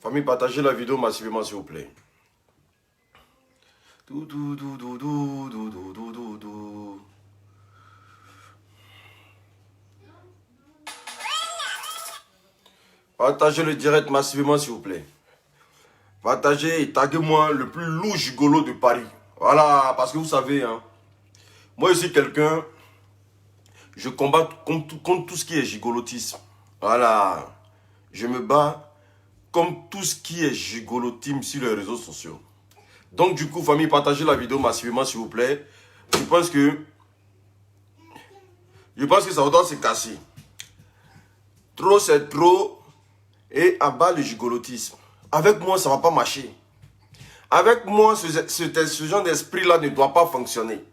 Famille, partagez la vidéo massivement, s'il vous plaît. Partagez le direct massivement, s'il vous plaît. Partagez et taguez-moi le plus lourd gigolo de Paris. Voilà, parce que vous savez, hein, moi je suis quelqu'un, je combat contre tout ce qui est gigolotisme. Voilà, je me bats comme tout ce qui est gigolotisme sur les réseaux sociaux. Donc du coup, famille, partagez la vidéo massivement, s'il vous plaît. Je pense que ça doit se casser. Trop, c'est trop. Et à bas le gigolotisme. Avec moi, ça ne va pas marcher. Avec moi, ce genre d'esprit-là ne doit pas fonctionner.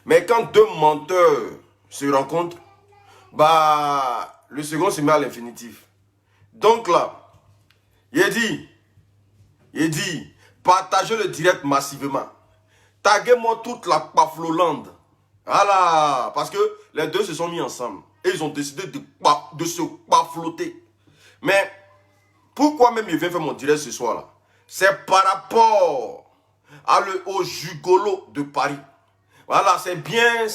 Mais quand deux menteurs se rencontrent, bah, le second se met à l'infinitif. Donc là, il dit, partagez le direct massivement. Taguez-moi toute la Paflolande. Voilà, parce que les deux se sont mis ensemble. Et ils ont décidé de se pafloter. Mais, pourquoi même je viens faire mon direct ce soir là? C'est par rapport au gigolo de Paris. Voilà, c'est bien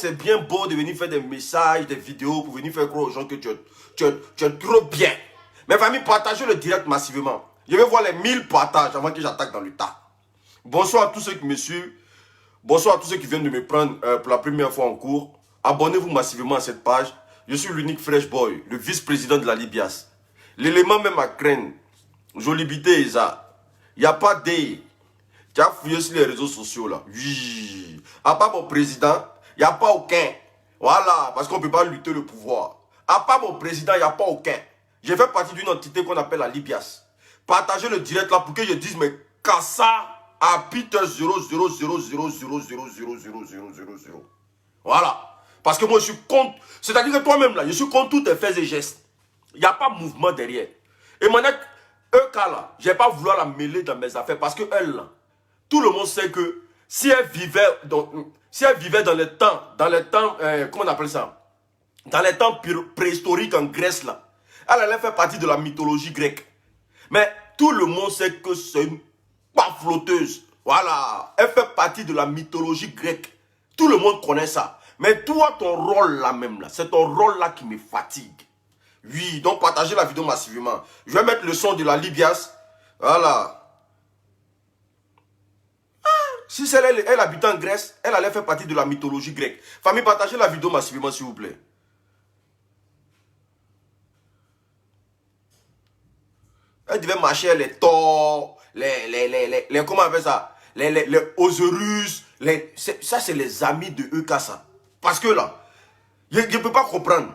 beau de venir faire des messages, des vidéos pour venir faire croire aux gens que tu es trop bien. Mes familles, partagez le direct massivement. Je vais voir les 1000 partages avant que j'attaque dans le tas. Bonsoir à tous ceux qui me suivent. Bonsoir à tous ceux qui viennent de me prendre pour la première fois en cours. Abonnez-vous massivement à cette page. Je suis l'unique Fresh Boy, le vice-président de la Libias. L'élément même à craindre. Jolibité et ça. Il n'y a pas des... Tu as fouillé sur les réseaux sociaux là. Oui. À part mon président, il n'y a pas aucun. Voilà, parce qu'on ne peut pas lutter le pouvoir. À part mon président, il n'y a pas aucun. Je fais partie d'une entité qu'on appelle la Libias. Partagez le direct là pour que je dise, mais Kassa à Peter 00000000000. Voilà. Parce que moi je suis contre. C'est-à-dire que toi-même là, je suis contre tous tes faits et gestes. Il n'y a pas de mouvement derrière. Et maintenant, EK là, je ne vais pas vouloir la mêler dans mes affaires parce que elle là, tout le monde sait que si elle vivait dans les temps, comment on appelle ça? Dans les temps préhistoriques en Grèce là, elle allait faire partie de la mythologie grecque. Mais tout le monde sait que c'est une pafloteuse. Voilà, elle fait partie de la mythologie grecque. Tout le monde connaît ça. Mais toi, ton rôle là même là, c'est ton rôle là qui me fatigue. Oui, donc partagez la vidéo massivement. Je vais mettre le son de la Libias. Voilà. Si elle habitait en Grèce, elle allait faire partie de la mythologie grecque. Famille, partagez la vidéo massivement, s'il vous plaît. Elle devait marcher les Thor, comment on appelle ça? Les Osiris. Ça, c'est les amis de EK, ça. Parce que là, je ne peux pas comprendre.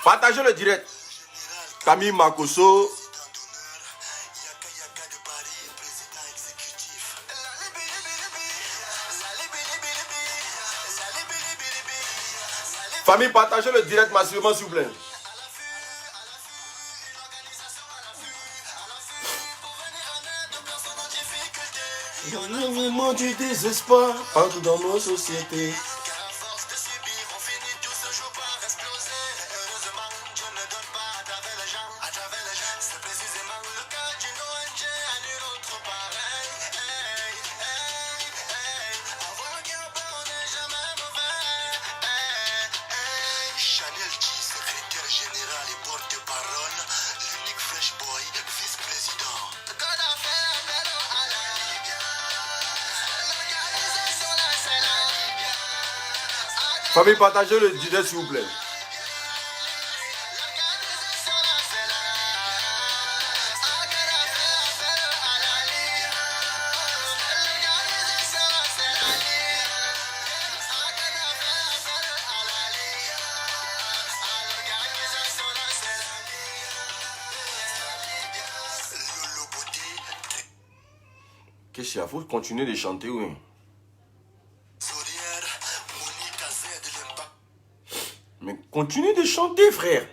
Partagez le direct. Camille Makoso. Famille, partagez le direct massivement, s'il vous plaît. Il y a un moment du désespoir partout dans nos sociétés. Général et porte-parole, l'unique Fresh Boy, vice-président. Famille, partagez le direct, s'il vous plaît. Qu'est-ce qu'il y a? Faut continuer de chanter, oui. Mais continue de chanter, frère.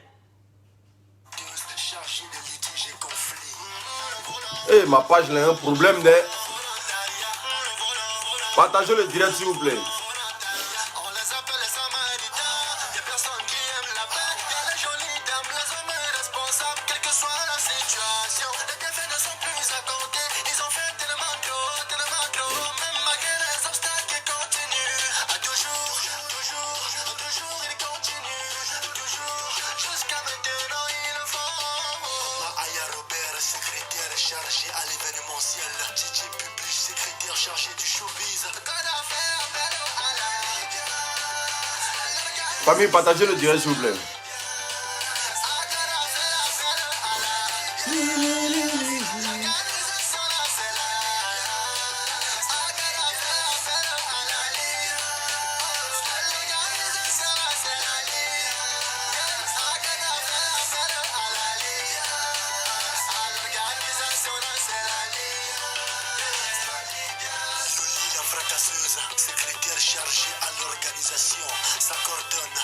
Eh, ma page, là, a un problème, de... Partagez le direct, s'il vous plaît. Des personnes qui aiment la paix, il y a les jolies dames, les hommes responsables, quelle que soit la situation. chargé à l'événementiel. DJ Public, secrétaire chargé du showbiz. Famille, partagez le direct s'il vous plaît. Loli la fracasseuse, secrétaire chargé à l'organisation. Ça coordonne.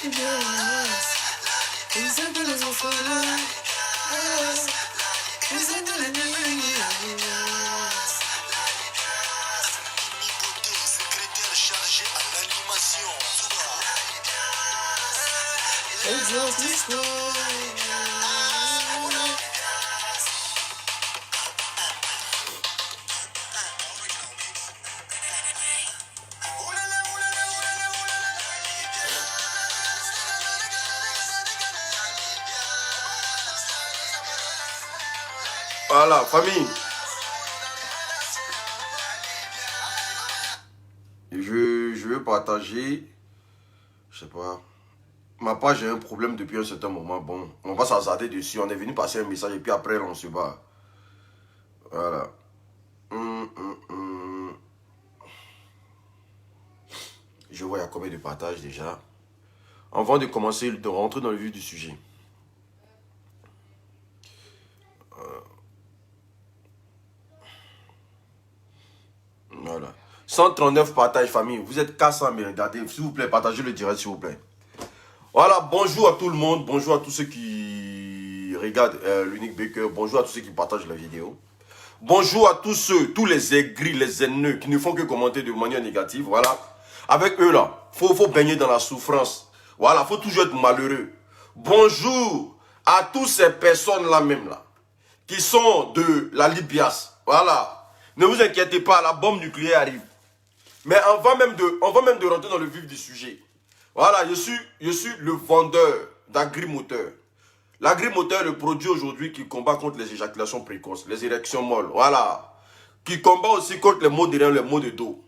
Mimi Beauté, secrétaire chargé à l'animation. Voilà, famille. Je vais partager, je sais pas, ma page a un problème depuis un certain moment. Bon, on va s'hasarder dessus. On est venu passer un message et puis après on se bat. Voilà. Je vois il y a combien de partages déjà. Avant de commencer, de rentrer dans le vif du sujet. Voilà. 139 partages, famille. Vous êtes 400, mais regardez, s'il vous plaît, partagez le direct, s'il vous plaît. Voilà, bonjour à tout le monde. Bonjour à tous ceux qui regardent l'Unique Baker. Bonjour à tous ceux qui partagent la vidéo. Bonjour à tous ceux, tous les aigris, les haineux qui ne font que commenter de manière négative. Voilà. Avec eux, là, faut baigner dans la souffrance. Voilà, faut toujours être malheureux. Bonjour à toutes ces personnes-là même, là, qui sont de la Libyas. Voilà. Ne vous inquiétez pas, la bombe nucléaire arrive. Mais on va même de rentrer dans le vif du sujet. Voilà, je suis le vendeur d'agrimoteur. L'agrimoteur est le produit aujourd'hui qui combat contre les éjaculations précoces, les érections molles. Voilà. Qui combat aussi contre les maux de rein, les maux de dos.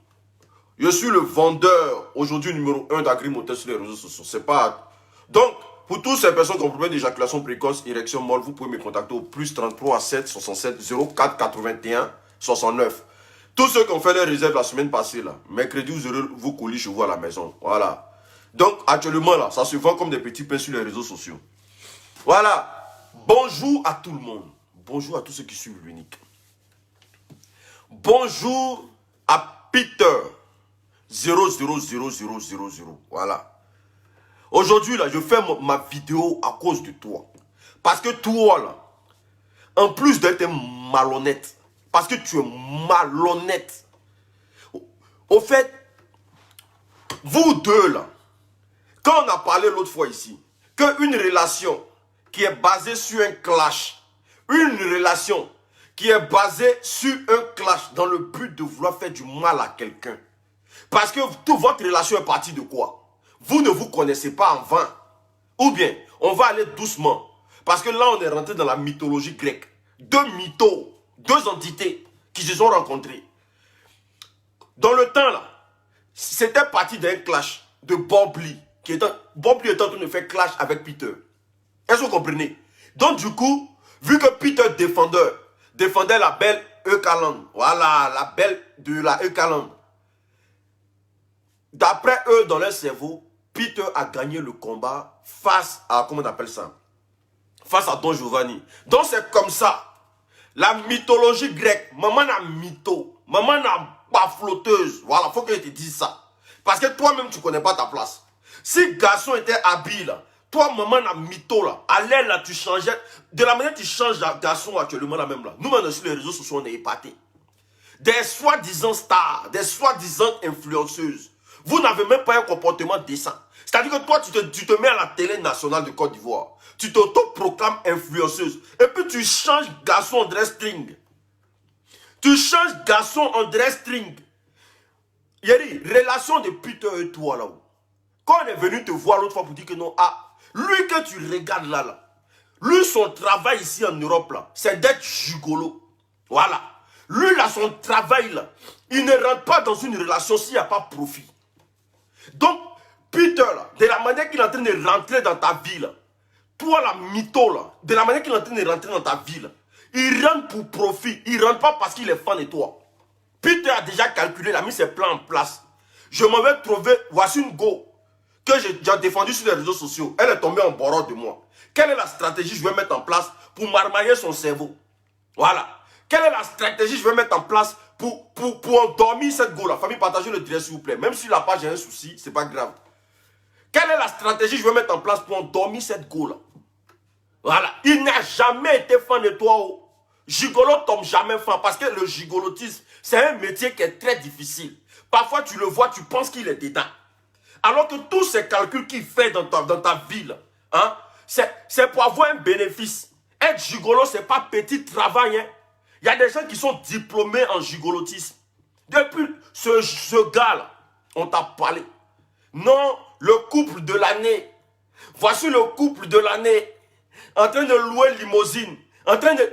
Je suis le vendeur aujourd'hui numéro 1 d'agrimoteur sur les réseaux sociaux. C'est pas... Donc, pour toutes ces personnes qui ont problème d'éjaculation précoce, érection molle, vous pouvez me contacter au plus 33 7 67 04 81 69. Tous ceux qui ont fait les réserves la semaine passée, là, mercredi, vous aurez vos colis chez vous à la maison. Voilà. Donc, actuellement, là, ça se vend comme des petits pains sur les réseaux sociaux. Voilà. Bonjour à tout le monde. Bonjour à tous ceux qui suivent l'Unique. Bonjour à Peter 00000. Voilà. Aujourd'hui, là, je fais ma vidéo à cause de toi. Parce que toi, là, en plus d'être malhonnête, parce que tu es malhonnête. Au fait, vous deux là, quand on a parlé l'autre fois ici, qu'une relation qui est basée sur un clash, une relation qui est basée sur un clash dans le but de vouloir faire du mal à quelqu'un. Parce que toute votre relation est partie de quoi? Vous ne vous connaissez pas en vain. Ou bien, on va aller doucement. Parce que là, on est rentré dans la mythologie grecque. Deux mythos. Deux entités qui se sont rencontrées. Dans le temps, là, c'était parti d'un clash de Bob Lee. Bob Lee était en train de faire clash avec Peter. Est-ce que vous comprenez? Donc, du coup, vu que Peter défendait la belle Eucalan. Voilà, la belle de la Eucalan. D'après eux, dans leur cerveau, Peter a gagné le combat face à, comment on appelle ça? Face à Don Giovanni. Donc, c'est comme ça. La mythologie grecque, maman n'a mytho, maman n'a pas flotteuse. Voilà, faut que je te dise ça. Parce que toi-même, tu ne connais pas ta place. Si garçon était habile, toi, maman n'a mytho là. À l'aile là, tu changeais. De la manière que tu changes garçon actuellement là même là. Nous, maintenant, sur les réseaux sociaux, on est épatés. Des soi-disant stars, des soi-disant influenceuses. Vous n'avez même pas un comportement décent. C'est-à-dire que toi, tu te mets à la télé nationale de Côte d'Ivoire. Tu t'auto-proclames influenceuse. Et puis tu changes garçon en dress string. Tu changes garçon en dress string. Yeri, relation de Peter et toi là-haut. Quand on est venu te voir l'autre fois pour dire que non, ah, lui que tu regardes là, Lui, son travail ici en Europe, là, c'est d'être gigolo. Voilà. Lui, là, son travail, là, il ne rentre pas dans une relation s'il n'y a pas profit. Donc, Peter, là, de la manière qu'il est en train de rentrer dans ta vie, là, toi, la mytho, là, de la manière qu'il est en train de rentrer dans ta vie, là, il rentre pour profit. Il ne rentre pas parce qu'il est fan de toi. Peter a déjà calculé, il a mis ses plans en place. Je m'en vais trouver, voici une go que j'ai défendue sur les réseaux sociaux. Elle est tombée en bord de moi. Quelle est la stratégie que je vais mettre en place pour marmailler son cerveau? Voilà. Quelle est la stratégie que je vais mettre en place pour endormir cette go-là? Famille, partagez le direct s'il vous plaît. Même si la page a un souci, c'est pas grave. Quelle est la stratégie que je vais mettre en place pour endormir cette go-là? Voilà. Il n'a jamais été fan de toi. Oh. Gigolo tombe jamais fan parce que le gigolotisme, c'est un métier qui est très difficile. Parfois, tu le vois, tu penses qu'il est dedans. Alors que tous ces calculs qu'il fait dans ta vie, hein, c'est pour avoir un bénéfice. Être gigolo, ce n'est pas petit travail. Hein. Il y a des gens qui sont diplômés en gigolotisme. Depuis ce gars-là, on t'a parlé. Non, le couple de l'année. Voici le couple de l'année. En train de louer limousine. En train de...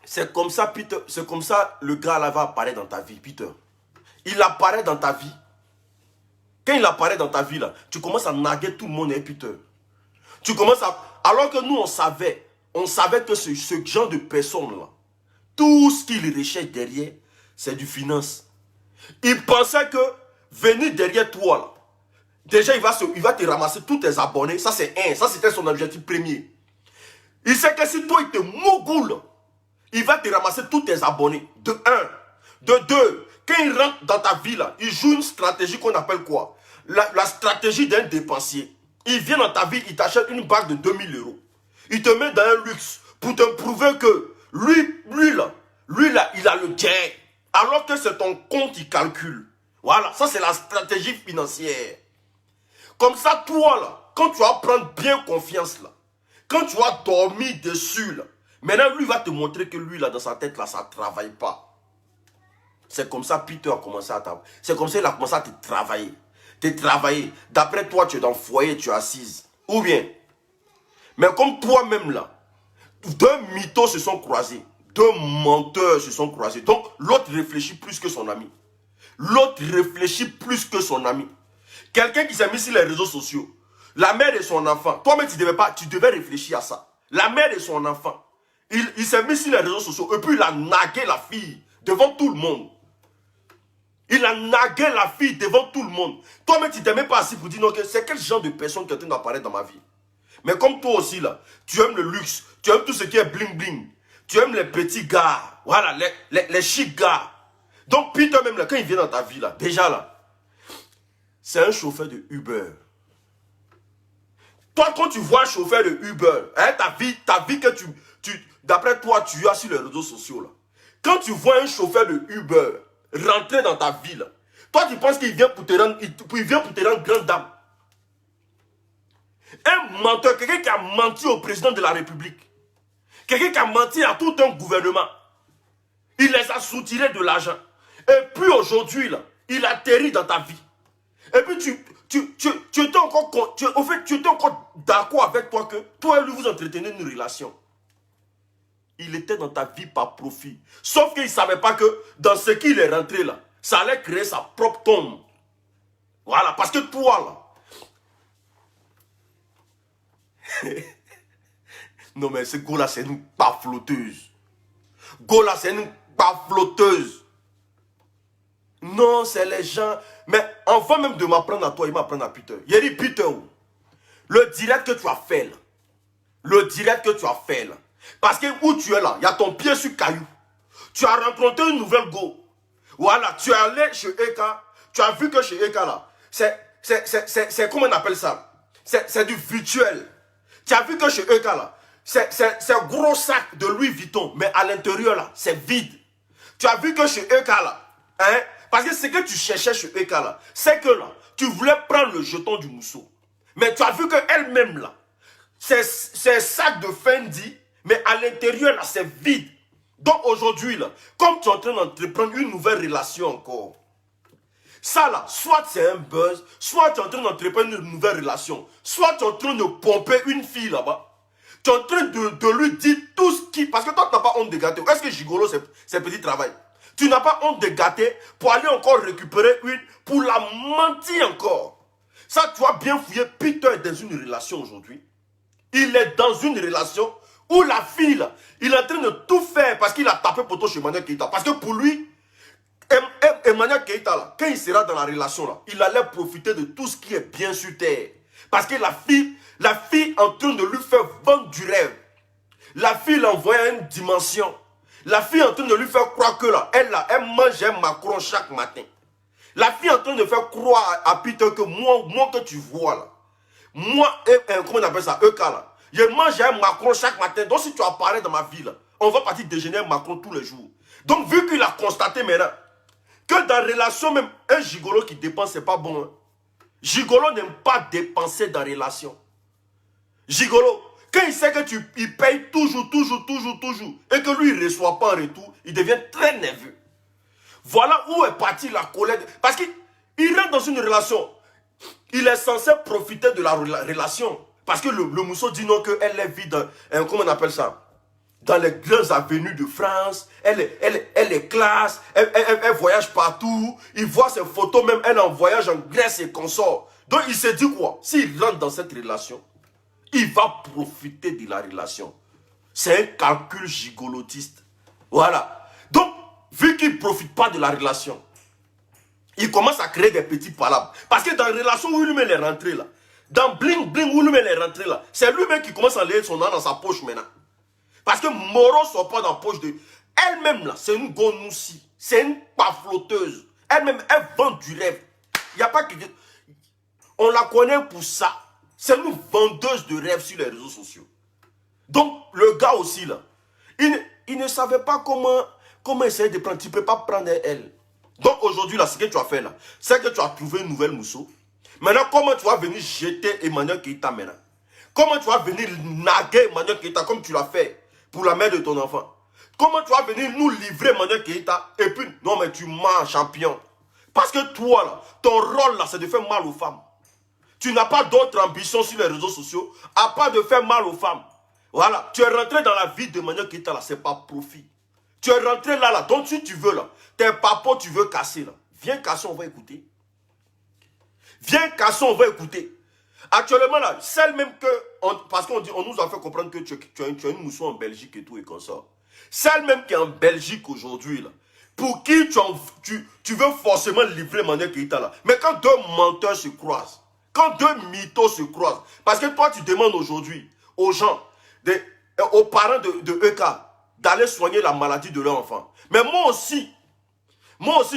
C'est comme ça, Peter. C'est comme ça, le gars-là va apparaître dans ta vie, Peter. Il apparaît dans ta vie. Quand il apparaît dans ta vie, là, tu commences à naguer tout le monde, hein, Peter. Tu commences à... Alors que nous, on savait que ce genre de personnes-là, tout ce qu'ils recherchent derrière, c'est du finance. Il pensait que venir derrière toi, là, déjà, il va te ramasser tous tes abonnés. Ça, c'est un. Ça, c'était son objectif premier. Il sait que si toi, il te mogoule, il va te ramasser tous tes abonnés. De un. De deux. Quand il rentre dans ta vie, là, il joue une stratégie qu'on appelle quoi? La stratégie d'un dépensier. Il vient dans ta vie, il t'achète une bague de 2000 €. Il te met dans un luxe pour te prouver que lui là, il a le gain. Alors que c'est ton compte qui calcule. Voilà, ça c'est la stratégie financière. Comme ça, toi là, quand tu vas prendre bien confiance là, quand tu vas dormir dessus là, maintenant lui va te montrer que lui là, dans sa tête là, ça ne travaille pas. C'est comme ça Peter a commencé à travailler. C'est comme ça qu'il a commencé à te travailler. D'après toi, tu es dans le foyer, tu es assise. Ou bien, mais comme toi-même là, deux mythos se sont croisés. Deux menteurs se sont croisés. Donc, l'autre réfléchit plus que son ami. L'autre réfléchit plus que son ami. Quelqu'un qui s'est mis sur les réseaux sociaux. La mère de son enfant. Toi-même, tu devais réfléchir à ça. La mère de son enfant. Il s'est mis sur les réseaux sociaux. Et puis, il a nagué la fille devant tout le monde. Il a nagué la fille devant tout le monde. Toi-même, tu ne t'es même pas assis pour dire, non, c'est quel genre de personne qui est en train d'apparaître dans ma vie. Mais comme toi aussi, là, tu aimes le luxe, tu aimes tout ce qui est bling-bling. Tu aimes les petits gars, voilà, les chic gars. Donc, Peter, même là, quand il vient dans ta vie, là, déjà là, c'est un chauffeur de Uber. Toi, quand tu vois un chauffeur de Uber, hein, ta vie que d'après toi, tu as sur les réseaux sociaux, là. Quand tu vois un chauffeur de Uber rentrer dans ta vie, là, toi, tu penses qu'il vient pour te rendre grande dame. Un menteur, quelqu'un qui a menti au président de la République. Quelqu'un qui a menti à tout un gouvernement. Il les a soutirés de l'argent. Et puis aujourd'hui, là, il atterrit dans ta vie. Et puis tu étais encore d'accord avec toi que toi et lui vous entretenez une relation. Il était dans ta vie par profit. Sauf qu'il ne savait pas que dans ce qu'il est rentré là, ça allait créer sa propre tombe. Voilà, parce que toi là, non mais ce go-là, c'est une pafloteuse. Go-là, c'est une pafloteuse. Non, c'est les gens. Mais avant même de m'apprendre à toi, il m'apprend à Peter. Il a dit, Peter, le direct que tu as fait là, parce que où tu es là, il y a ton pied sur caillou. Tu as rencontré une nouvelle go. Voilà, tu es allé chez Eka. Tu as vu que chez Eka là, c'est comment on appelle ça? C'est du virtuel. Tu as vu que chez Eka là, c'est un gros sac de Louis Vuitton, mais à l'intérieur là, c'est vide. Tu as vu que chez Eka là, hein, parce que ce que tu cherchais chez Eka là, c'est que là, tu voulais prendre le jeton du mousseau. Mais tu as vu qu'elle-même là, c'est un sac de Fendi, mais à l'intérieur là, c'est vide. Donc aujourd'hui là, comme tu es en train d'entreprendre une nouvelle relation encore, ça là, soit c'est un buzz, soit tu es en train d'entreprendre une nouvelle relation, soit tu es en train de pomper une fille là-bas, Tu es en train de lui dire tout ce qui... Parce que toi, tu n'as pas honte de gâter. Est-ce que gigolo, c'est petit travail? Tu n'as pas honte de gâter pour aller encore récupérer une, pour la mentir encore. Ça, tu as bien fouillé. Peter est dans une relation aujourd'hui. Il est dans une relation où la fille, là, il est en train de tout faire parce qu'il a tapé poteau chez Emmanuel Keita. Parce que pour lui, Emmanuel Keita, là, quand il sera dans la relation, là, il allait profiter de tout ce qui est bien sur terre. Parce que la fille est en train de lui faire vendre du rêve. La fille l'envoie à une dimension. La fille est en train de lui faire croire que là, elle mange un Macron chaque matin. La fille est en train de faire croire à Peter que moi que tu vois là, moi, comment on appelle ça, EK là, je mange un Macron chaque matin. Donc si tu apparais dans ma vie là, on va partir déjeuner un Macron tous les jours. Donc vu qu'il a constaté maintenant que dans la relation même, un gigolo qui dépense, c'est pas bon. Hein. Gigolo n'aime pas dépenser dans la relation. Gigolo, quand il sait que il paye toujours, et que lui, il ne reçoit pas en retour, il devient très nerveux. Voilà où est partie la colère. Parce qu'il rentre dans une relation. Il est censé profiter de la relation. Parce que le mousseau dit non, qu'elle est vide, comment on appelle ça? Dans les grandes avenues de France, elle est classe, elle voyage partout, il voit ses photos, même elle en voyage en Grèce et consort. Donc il se dit quoi? S'il rentre dans cette relation, il va profiter de la relation. C'est un calcul gigolotiste. Voilà. Donc, vu qu'il ne profite pas de la relation, il commence à créer des petits palabres. Parce que dans la relation où lui-même est rentré là, dans Bling Bling où lui-même est rentré là, c'est lui-même qui commence à lever son argent dans sa poche maintenant. Parce que Moro ne sort pas dans la poche de... Elle-même, là, c'est une gonoussie. C'est une pafloteuse. Elle-même, elle vend du rêve. Il n'y a pas que... On la connaît pour ça. C'est une vendeuse de rêve sur les réseaux sociaux. Donc, le gars aussi, là, il ne savait pas comment essayer de prendre. Tu ne peux pas prendre elle. Donc, aujourd'hui, là, ce que tu as fait, là, c'est que tu as trouvé une nouvelle mousseau. Maintenant, comment tu vas venir jeter Emmanuel Keita maintenant? Comment tu vas venir naguer Emmanuel Keita comme tu l'as fait pour la mère de ton enfant? Comment tu vas venir nous livrer Emmanuel Keita et puis, non mais tu mens champion. Parce que toi là, ton rôle là, c'est de faire mal aux femmes. Tu n'as pas d'autre ambition sur les réseaux sociaux à part de faire mal aux femmes. Voilà, tu es rentré dans la vie de Emmanuel Keita là, c'est pas profit. Tu es rentré là, donc si tu veux là, tes papas tu veux casser là. Viens casser, on va écouter. Viens casser, on va écouter. Actuellement là, celle même que, parce qu'on nous a fait comprendre que tu as une mousson en Belgique et tout et comme ça. Celle même qui est en Belgique aujourd'hui là, pour qui tu veux forcément livrer Emmanuel Keita là. Mais quand deux menteurs se croisent, quand deux mythos se croisent, parce que toi tu demandes aujourd'hui aux gens, aux parents de EK, d'aller soigner la maladie de leur enfant. Mais moi aussi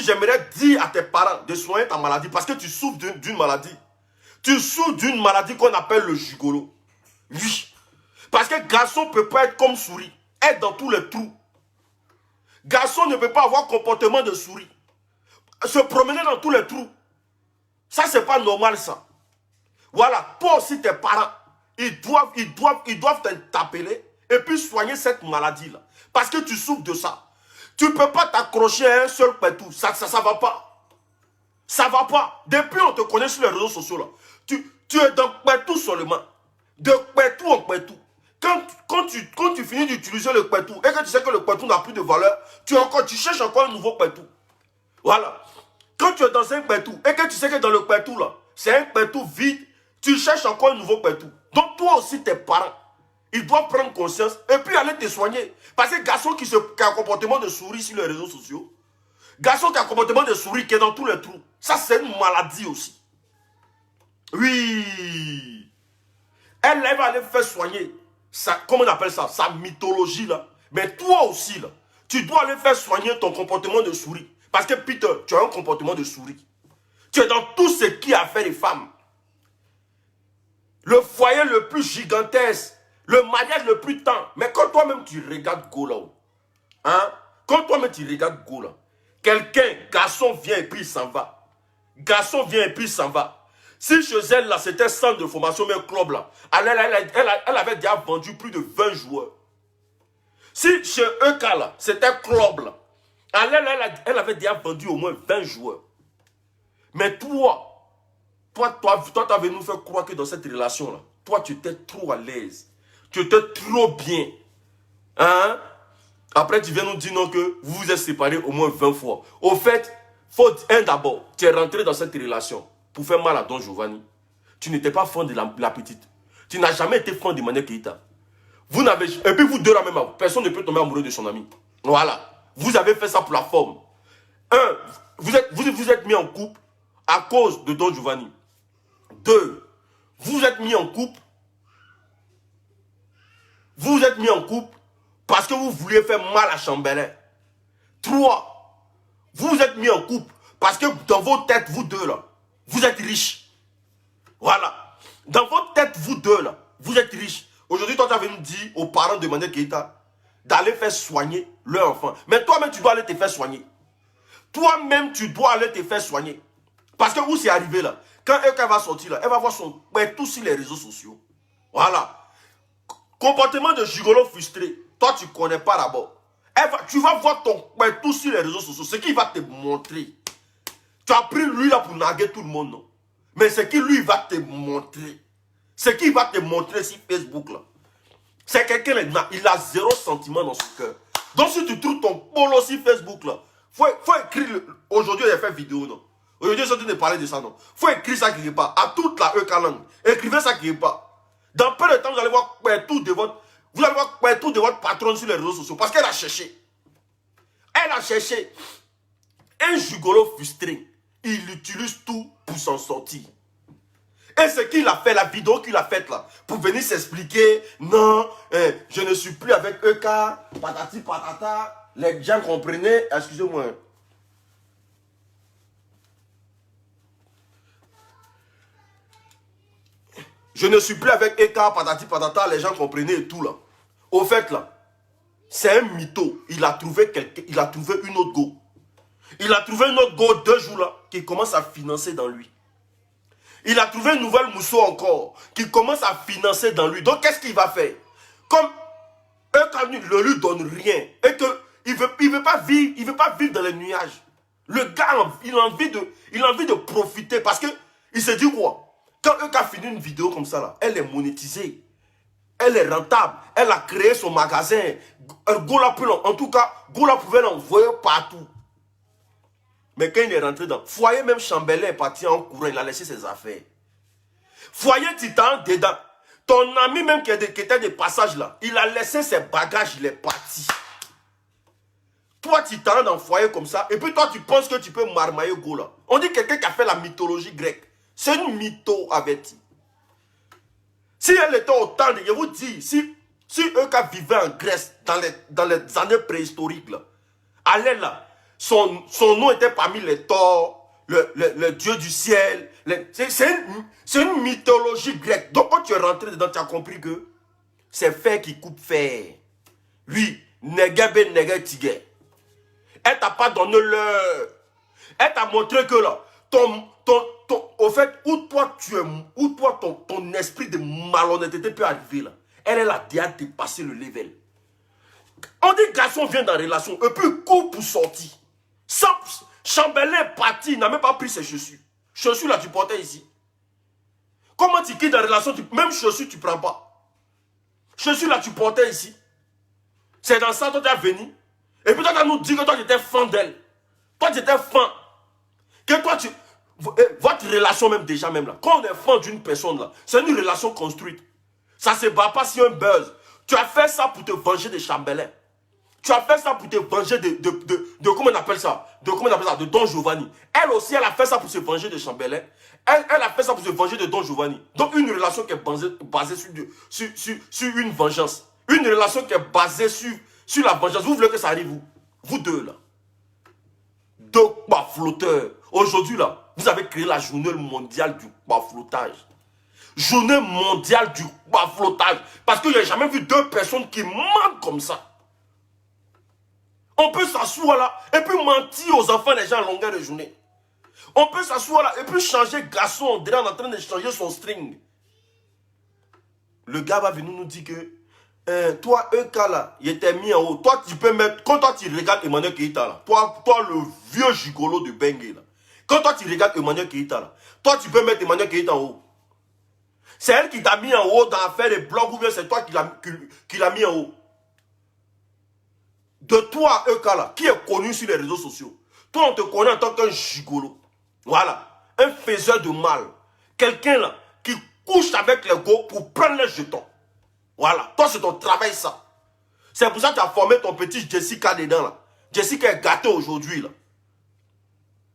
j'aimerais dire à tes parents de soigner ta maladie parce que tu souffres d'une maladie. Tu souffres d'une maladie qu'on appelle le gigolo. Oui. Parce que garçon ne peut pas être comme souris. Être dans tous les trous. Garçon ne peut pas avoir comportement de souris. Se promener dans tous les trous. Ça, c'est pas normal, ça. Voilà. Toi aussi, tes parents, ils doivent t'appeler et puis soigner cette maladie-là. Parce que tu souffres de ça. Tu ne peux pas t'accrocher à un seul pétou. Ça va pas. Ça va pas. Depuis on te connaît sur les réseaux sociaux là. Tu es dans pétou seulement. De pétou en pétou. Quand tu finis d'utiliser le pétou et que tu sais que le pétou n'a plus de valeur, tu cherches encore un nouveau pétou. Voilà. Quand tu es dans un pétou et que tu sais que dans le pétou là, c'est un pétou vide, tu cherches encore un nouveau pétou. Donc toi aussi tes parents, ils doivent prendre conscience et puis aller te soigner. Parce que garçon qui a un comportement de souris sur les réseaux sociaux, garçon qui a un comportement de souris qui est dans tous les trous, ça c'est une maladie aussi. Oui. Elle va aller faire soigner, comment on appelle ça, sa mythologie là. Mais toi aussi là, tu dois aller faire soigner ton comportement de souris. Parce que Peter, tu as un comportement de souris. Tu es dans tout ce qui a fait les femmes. Le foyer le plus gigantesque, le mariage le plus tendre. Mais quand toi-même tu regardes Go là, hein? Quand toi-même tu regardes Go là, quelqu'un, garçon vient et puis il s'en va. Garçon vient et puis il s'en va. Si chez elle, là, c'était centre de formation, mais club, là, elle avait déjà vendu plus de 20 joueurs. Si chez EK, là, c'était club, là, elle avait déjà vendu au moins 20 joueurs. Mais toi, tu as venu nous faire croire que dans cette relation-là, toi, tu étais trop à l'aise. Tu étais trop bien. Hein? Après, tu viens nous dire non que vous vous êtes séparés au moins 20 fois. Au fait, faut d'abord, tu es rentré dans cette relation pour faire mal à Don Giovanni. Tu n'étais pas fan de la petite. Tu n'as jamais été fan de Mane Keita. Vous n'avez... Et puis vous deux là même, personne ne peut tomber amoureux de son ami. Voilà. Vous avez fait ça pour la forme. Un, vous êtes mis en couple à cause de Don Giovanni. Deux, vous êtes mis en couple. Vous êtes mis en couple parce que vous vouliez faire mal à Chambellan. Trois, vous êtes mis en couple parce que dans vos têtes, vous deux là, vous êtes riches. Voilà. Dans votre tête, vous deux là, vous êtes riches. Aujourd'hui, toi, tu avais nous dit aux parents de Mane Keita d'aller faire soigner leur enfant. Mais toi-même, tu dois aller te faire soigner. Toi-même, tu dois aller te faire soigner. Parce que où c'est arrivé là? Quand elle va sortir là, elle va voir son père tout sur les réseaux sociaux. Voilà. Comportement de gigolo frustré. Toi, tu ne connais pas d'abord. Tu vas voir ton père tout sur les réseaux sociaux. Ce qu'il va te montrer. Tu as pris lui là pour narguer tout le monde, non? Mais ce qu'il lui va te montrer. Ce qu'il va te montrer sur Facebook là. C'est quelqu'un, il a zéro sentiment dans son cœur. Donc si tu trouves ton polo sur Facebook là, faut écrire. Aujourd'hui, il a fait vidéo, non? Aujourd'hui, je suis en train de parler de ça, non? Faut écrire ça quelque part. À toute la langue. Écrivez ça quelque part. Dans peu de temps, vous allez voir partout de votre patronne sur les réseaux sociaux. Parce qu'elle a cherché. Elle a cherché. Un gigolo frustré. Il utilise tout pour s'en sortir. Et ce qu'il a fait, la vidéo qu'il a faite là, pour venir s'expliquer, non, je ne suis plus avec EK, patati patata, les gens comprenaient, excusez-moi. Je ne suis plus avec EK, patati patata, les gens comprenaient et tout là. Au fait là, c'est un mytho. Il a trouvé une autre go. Il a trouvé une autre go 2 jours là, qui commence à financer dans lui. Il a trouvé une nouvelle mousseau encore, qui commence à financer dans lui. Donc qu'est-ce qu'il va faire? Comme EK ne lui donne rien, et qu'il veut pas vivre dans les nuages. Le gars, il a envie de profiter, parce que il se dit quoi? Quand EK finit une vidéo comme ça, là, elle est monétisée. Elle est rentable. Elle a créé son magasin. Gola peut, en tout cas, Gola pouvait l'envoyer partout. Mais quand il est rentré dans... Foyer, même Chambellan est parti en courant. Il a laissé ses affaires. Foyer Titan, dedans. Ton ami même qui était de passage là, il a laissé ses bagages, il est parti. Toi, tu t'en dans un foyer comme ça. Et puis toi, tu penses que tu peux marmailler Gola. On dit quelqu'un qui a fait la mythologie grecque. C'est une mytho avertie. Si elle était au temps, je vous dis, si EK vivait en Grèce, dans les années préhistoriques, là, allez là, son nom était parmi les Thor, le dieu du ciel. C'est une mythologie grecque. Donc quand tu es rentré dedans, tu as compris que c'est fer qui coupe fer. Lui, Negebe Nege Tigre. Elle t'a pas donné l'heure. Elle t'a montré que là, au fait, où ton esprit de malhonnêteté peut arriver là, elle est là déjà dépassé le level. On dit garçon vient dans la relation et puis court pour sortir. Chambellan est parti, il n'a même pas pris ses chaussures. Chaussures là tu portais ici. Comment tu quittes la relation, même chaussures tu prends pas. Chaussures là tu portais ici. C'est dans ça que toi tu es venu. Et puis toi tu as nous dit que toi tu étais fan d'elle. Toi tu étais fan. Que toi tu... Votre relation même déjà même là, quand on est fan d'une personne là, c'est une relation construite. Ça se bat pas sur un buzz. Tu as fait ça pour te venger de Chambellan. Tu as fait ça pour te venger de comment on appelle ça? De Don Giovanni. Elle aussi, elle a fait ça pour se venger de Chambellan. Elle a fait ça pour se venger de Don Giovanni. Donc une relation qui est basée sur une vengeance. Une relation qui est basée sur la vengeance. Vous voulez que ça arrive où? Vous deux là. Deux flotteurs. Aujourd'hui là, vous avez créé la journée mondiale du flottage. Journée mondiale du flottage. Parce que j'ai jamais vu deux personnes qui mentent comme ça. On peut s'asseoir là et puis mentir aux enfants des gens à longueur de journée. On peut s'asseoir là et puis changer garçon. On est en train de changer son string. Le gars va venir nous dire que toi, EK là, il était mis en haut. Toi, tu peux mettre. Quand toi, tu regardes Emmanuel Keita là, toi le vieux gigolo de Bengue là. Quand toi, tu regardes Emmanuel Keita là, toi, tu peux mettre Emmanuel Keita en haut. C'est elle qui t'a mis en haut dans l'affaire des blogs ou bien c'est toi qui l'a mis en haut. De toi, Eukala, qui est connu sur les réseaux sociaux. Toi, on te connaît en tant qu'un gigolo. Voilà. Un faiseur de mal. Quelqu'un là qui couche avec les go pour prendre les jetons. Voilà. Toi, c'est ton travail, ça. C'est pour ça que tu as formé ton petit Jessica dedans, là. Jessica est gâtée aujourd'hui, là.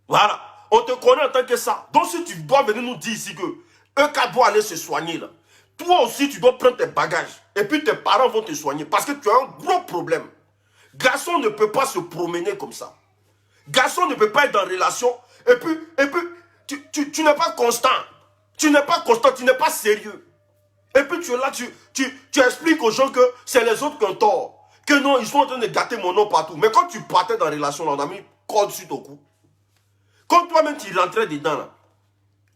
Voilà. On te connaît en tant que ça. Donc, si tu dois venir nous dire ici que Euka doit aller se soigner, là, toi aussi, tu dois prendre tes bagages. Et puis, tes parents vont te soigner. Parce que tu as un gros problème. Garçon ne peut pas se promener comme ça. Garçon ne peut pas être en relation. Et puis tu n'es pas constant. Tu n'es pas constant, tu n'es pas sérieux. Et puis tu es là, tu expliques aux gens que c'est les autres qui ont tort. Que non, ils sont en train de gâter mon nom partout. Mais quand tu partais dans la relation, là, on a mis code sur ton cou. Quand toi-même tu rentrais dedans, là,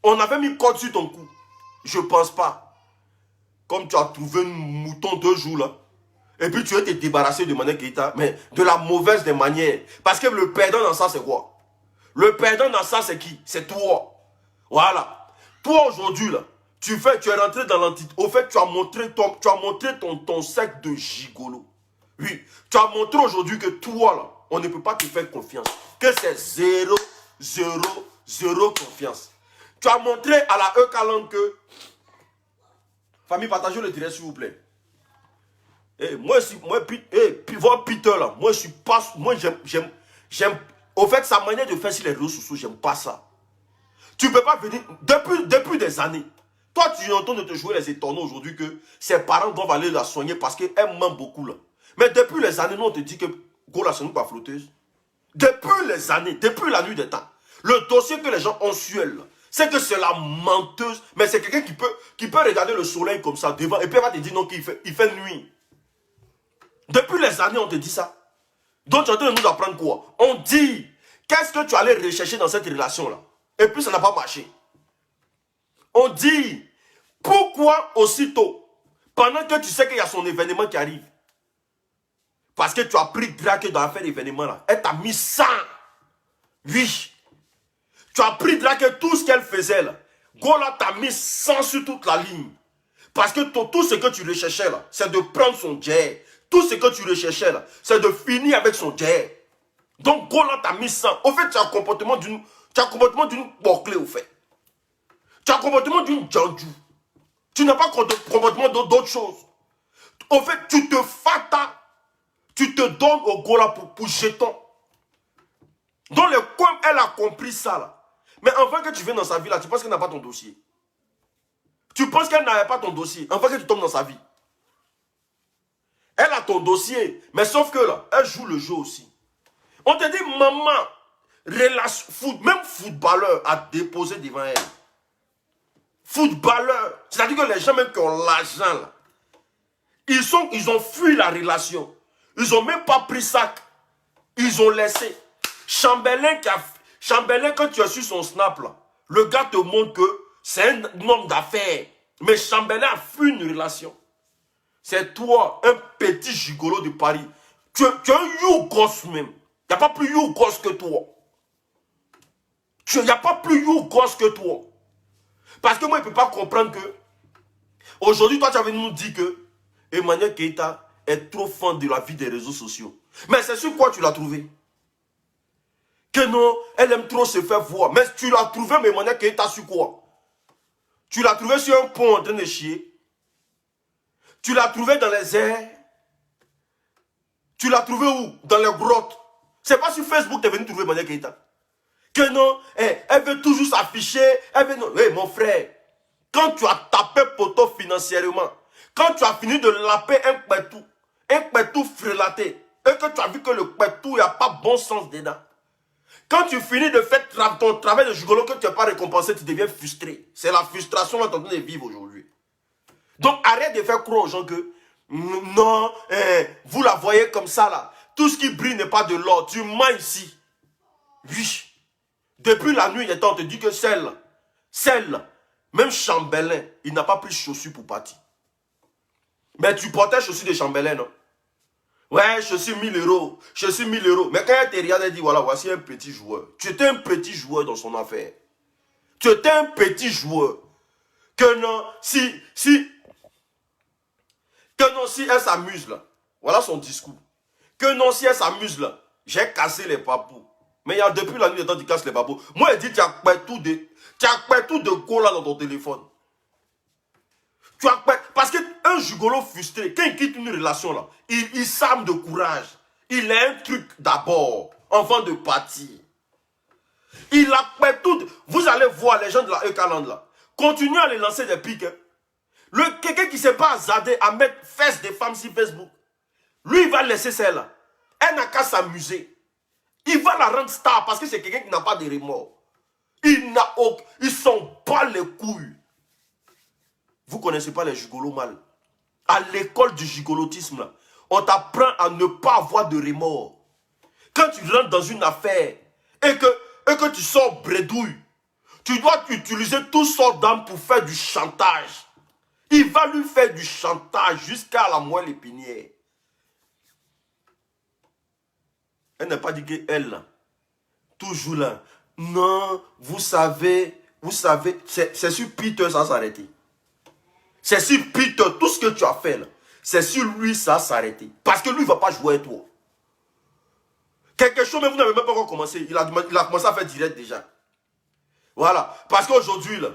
on avait mis code sur ton cou. Je pense pas. Comme tu as trouvé un mouton 2 jours là. Et puis tu veux te débarrasser de Mané Keïta, mais de la mauvaise des manières. Parce que le perdant dans ça, c'est quoi? Le perdant dans ça, c'est qui? C'est toi. Voilà. Toi aujourd'hui, là, tu es rentré dans l'entité. Au fait, tu as montré ton sac de gigolo. Oui. Tu as montré aujourd'hui que toi, là, on ne peut pas te faire confiance. Que c'est 0, 0, 0 confiance. Tu as montré à la Eukaland que... Famille, partagez le direct, s'il vous plaît. Voir Peter là, moi je suis pas, moi j'aime, au fait sa manière de faire sur les réseaux sociaux, j'aime pas ça. Tu peux pas venir, depuis des années, toi tu entends de te jouer les étonnants aujourd'hui que ses parents doivent aller la soigner parce qu'elle m'aime beaucoup là. Mais depuis les années, nous on te dit que go la soigner pas flotteuse. Depuis les années, depuis la nuit des temps, le dossier que les gens ont sur elle, c'est que c'est la menteuse, mais c'est quelqu'un qui peut regarder le soleil comme ça devant et puis elle va te dire non qu'il fait nuit. Depuis les années, on te dit ça. Donc, tu es en train de nous apprendre quoi? On dit, qu'est-ce que tu allais rechercher dans cette relation-là? Et puis, ça n'a pas marché. On dit, pourquoi aussitôt, pendant que tu sais qu'il y a son événement qui arrive, parce que tu as pris Drake dans l'affaire d'événement-là, elle t'a mis 100. Oui. Tu as pris Drake, tout ce qu'elle faisait là. Gola t'a mis 100 sur toute la ligne. Parce que tout ce que tu recherchais là, c'est de prendre son jet. Tout ce que tu recherchais là, c'est de finir avec son jet. Donc, Golan t'a mis 100. Au fait, tu as un comportement d'une bouclée, au fait. Tu as un comportement d'une djandjou. Tu n'as pas un comportement d'autre chose. Au fait, tu te fatas. Tu te donnes au Gola pour jeton. Dans le coin, elle a compris ça là. Mais enfin que tu viens dans sa vie là, tu penses qu'elle n'a pas ton dossier. Tu penses qu'elle n'avait pas ton dossier. Enfin que tu tombes dans sa vie. Elle a ton dossier, mais sauf que là, elle joue le jeu aussi. On te dit, maman, même footballeur a déposé devant elle. Footballeur, c'est-à-dire que les gens même qui ont l'argent là, ils ont fui la relation. Ils n'ont même pas pris ça. Ils ont laissé. Chambellan, quand tu as su son snap là, le gars te montre que c'est un homme d'affaires. Mais Chambellan a fui une relation. C'est toi, un petit gigolo de Paris. Tu es un you-gosse même. Il n'y a pas plus you-gosse que toi. Il n'y a pas plus you-gosse que toi. Parce que moi, je ne peux pas comprendre que... Aujourd'hui, toi, tu as venu nous dire que Emmanuel Keïta est trop fan de la vie des réseaux sociaux. Mais c'est sur quoi tu l'as trouvé? Que non, elle aime trop se faire voir. Mais tu l'as trouvé, mais Emmanuel Keïta sur quoi? Tu l'as trouvé sur un pont en train de chier. Tu l'as trouvé dans les airs. Tu l'as trouvé où? Dans les grottes. C'est pas sur Facebook que tu es venu trouver Emmanuel Keïta. Que non, elle veut toujours s'afficher. Elle veut non. Hey, mon frère, quand tu as tapé poteau financièrement, quand tu as fini de laper un pétou frélaté, et que tu as vu que le pétou, il n'y a pas bon sens dedans. Quand tu finis de faire ton travail de gigolo que tu n'as pas récompensé, tu deviens frustré. C'est la frustration que tu es en train de vivre aujourd'hui. Donc arrête de faire croire aux gens que non, vous la voyez comme ça là. Tout ce qui brille n'est pas de l'or. Tu mens ici. Oui. Depuis la nuit, on te dit que celle, même Chambellan, il n'a pas pris chaussures pour partir. Mais tu portais chaussures de Chambellan, non? Ouais, je suis 1000 euros. Je suis 1000 euros. Mais quand elle te regarde, elle dit voilà, voici un petit joueur. Tu étais un petit joueur dans son affaire. Tu étais un petit joueur. Que non, que non, si elle s'amuse là, voilà son discours. Que non, si elle s'amuse là, j'ai cassé les papous. Mais il y a depuis la nuit des temps, tu casses les papous. Moi, elle dit, tu as pris tout de go là dans ton téléphone. Tu as pris, parce qu'un gigolo frustré, quand il quitte une relation là, il s'arme de courage. Il a un truc d'abord, avant de partir. Il a pris tout. Vous allez voir les gens de la Ekaland là. Continuez à les lancer des piques. Hein. Quelqu'un qui ne sait pas zader à mettre fesses des femmes sur Facebook. Lui, il va laisser celle-là. Elle n'a qu'à s'amuser. Il va la rendre star parce que c'est quelqu'un qui n'a pas de remords. Il s'en bat les couilles. Vous ne connaissez pas les gigolos mal. À l'école du gigolotisme, là, on t'apprend à ne pas avoir de remords. Quand tu rentres dans une affaire et que tu sors bredouille, tu dois utiliser toutes sortes d'armes pour faire du chantage. Il va lui faire du chantage jusqu'à la moelle épinière. Elle n'a pas dit qu'elle, toujours là. Non, vous savez, c'est sur Peter ça s'arrêter. C'est sur Peter, tout ce que tu as fait là, c'est sur lui ça s'arrêter. Parce que lui, il ne va pas jouer avec toi. Quelque chose, mais vous n'avez même pas encore commencé. Il a commencé à faire direct déjà. Voilà. Parce qu'aujourd'hui, là,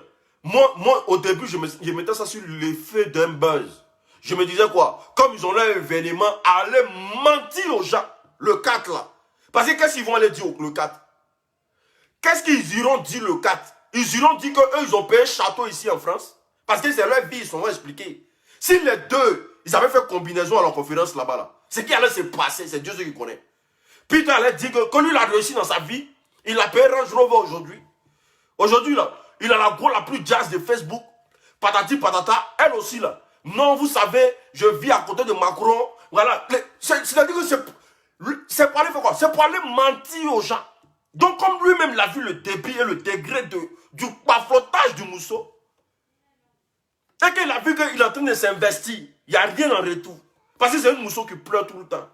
moi, au début, je mettais ça sur l'effet d'un buzz. Je me disais quoi? Comme ils ont leur événement, aller mentir aux gens. Le 4 là. Parce que qu'est-ce qu'ils vont aller dire le 4? Qu'est-ce qu'ils iront dire le 4? Ils iront dire qu'eux, ils ont payé un château ici en France. Parce que c'est leur vie, ils sont expliqués. Si les deux, ils avaient fait combinaison à leur conférence là-bas, là, ce qui allait se passer, c'est Dieu qui connaît. Peter allait dire que lui, il a réussi dans sa vie. Il a payé Range Rover aujourd'hui. Aujourd'hui, là, il a la go la plus jazz de Facebook. Patati patata, elle aussi, là. Non, vous savez, je vis à côté de Macron. Voilà. C'est-à-dire que c'est pour aller faire quoi? C'est pour aller mentir aux gens. Donc, comme lui-même l'a vu le débit et le degré du baflotage du mousseau, et qu'il a vu qu'il est en train de s'investir, il n'y a rien en retour. Parce que c'est un mousseau qui pleure tout le temps.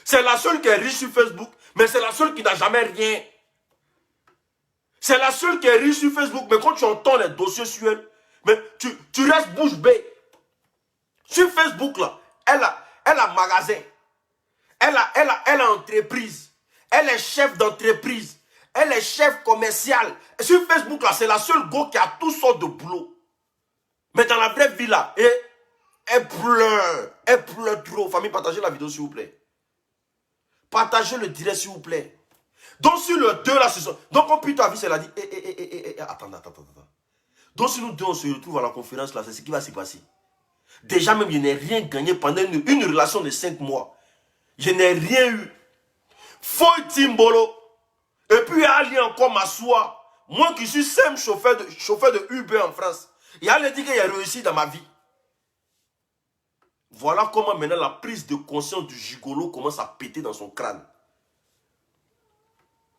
C'est la seule qui est riche sur Facebook, mais c'est la seule qui n'a jamais rien. C'est la seule qui est riche sur Facebook, mais quand tu entends les dossiers sur elle, mais tu restes bouche bée. Sur Facebook, là, elle a magasin. Elle a entreprise. Elle est chef d'entreprise. Elle est chef commercial. Et sur Facebook, là, c'est la seule go qui a toutes sortes de boulot. Mais dans la vraie vie, là, elle pleure. Elle pleure trop. Famille, partagez la vidéo, s'il vous plaît. Partagez le direct, s'il vous plaît. Donc, sur le 2, là, c'est ça. Donc, on peut ta vie, elle a dit, attends. Donc, si nous deux, on se retrouve à la conférence, là, c'est ce qui va se passer. Déjà, même, je n'ai rien gagné pendant une relation de 5 mois. Je n'ai rien eu. Faut Timbolo. Et puis, aller encore m'asseoir. Moi qui suis simple chauffeur de Uber en France. Et elle dit qu'il a réussi dans ma vie. Voilà comment maintenant la prise de conscience du gigolo commence à péter dans son crâne.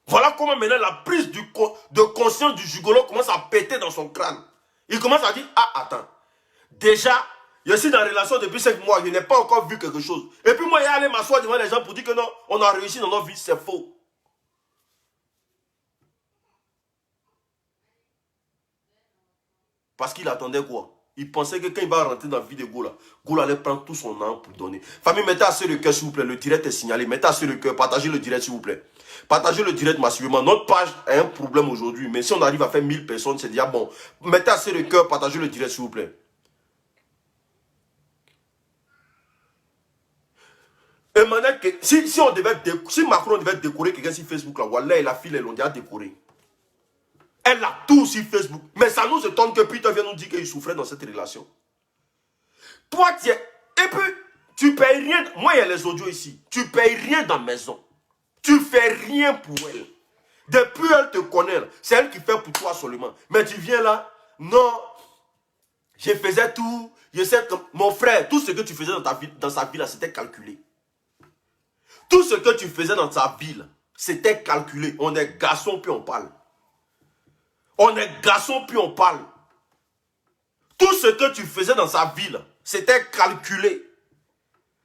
Voilà comment maintenant la prise de conscience du gigolo commence à péter dans son crâne. Il commence à dire, ah, attends. Déjà, je suis dans la relation depuis 5 mois, je n'ai pas encore vu quelque chose. Et puis moi, il allé m'asseoir devant les gens pour dire que non, on a réussi dans notre vie, c'est faux. Parce qu'il attendait quoi? Il pensait que quand il va rentrer dans la vie de Goula, Goula allait prendre tout son âme pour donner. Famille, mettez assez le cœur s'il vous plaît, le direct est signalé. Mettez assez le cœur, partagez le direct s'il vous plaît. Partagez le direct massivement. Notre page a un problème aujourd'hui, mais si on arrive à faire 1000 personnes, c'est déjà bon. Mettez assez le cœur, partagez le direct s'il vous plaît. Et maintenant, si Macron devait décorer quelqu'un sur Facebook, là, voilà, la fille, elle l'a déjà décoré. Elle a tout sur Facebook. Mais ça nous étonne que Peter vienne nous dire qu'il souffrait dans cette relation. Toi, tu es... Et puis, tu payes rien. Moi, il y a les audios ici. Tu payes rien dans la maison. Tu fais rien pour elle. Depuis elle te connaît, c'est elle qui fait pour toi seulement. Mais tu viens là, non, je faisais tout. Je sais que mon frère, tout ce que tu faisais dans sa vie, là, c'était calculé. Tout ce que tu faisais dans sa vie, là, c'était calculé. On est garçon, puis on parle. On est garçon, puis on parle. Tout ce que tu faisais dans sa vie, c'était calculé.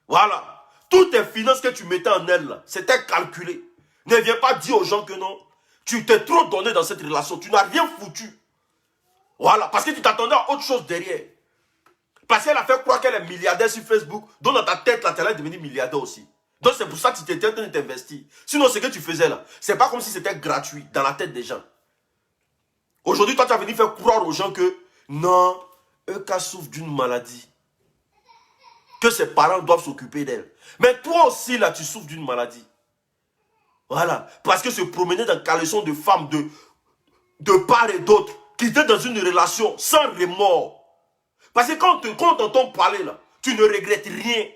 Voilà. Toutes tes finances que tu mettais en elle, c'était calculé. Ne viens pas dire aux gens que non. Tu t'es trop donné dans cette relation. Tu n'as rien foutu. Voilà, parce que tu t'attendais à autre chose derrière. Parce qu'elle a fait croire qu'elle est milliardaire sur Facebook, donc dans ta tête, là, tu allais devenir milliardaire aussi. Donc c'est pour ça que tu t'étais en train de t'investir. Sinon, ce que tu faisais là, c'est pas comme si c'était gratuit dans la tête des gens. Aujourd'hui, toi, tu as venu faire croire aux gens que non, Euka souffre d'une maladie. Que ses parents doivent s'occuper d'elle. Mais toi aussi, là, tu souffres d'une maladie. Voilà. Parce que se promener dans caleçon de femmes de part et d'autre, qui étaient dans une relation sans remords. Parce que quand on t'entend parler, là, tu ne regrettes rien.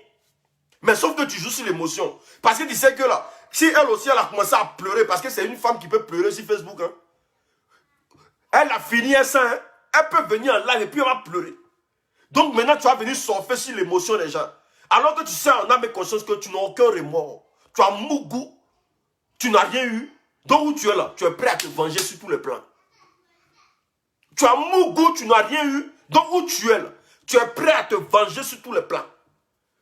Mais sauf que tu joues sur l'émotion. Parce que tu sais que là, si elle aussi, elle a commencé à pleurer, parce que c'est une femme qui peut pleurer sur Facebook, hein. Elle a fini un sein, hein. Elle peut venir en live et puis elle va pleurer. Donc maintenant, tu vas venir surfer sur l'émotion des gens. Alors que tu sais en âme et conscience que tu n'as aucun remords. Tu as mougou. Tu n'as rien eu. Donc où tu es là, tu es prêt à te venger sur tous les plans. Tu as mougou, tu n'as rien eu. Donc où tu es là, tu es prêt à te venger sur tous les plans.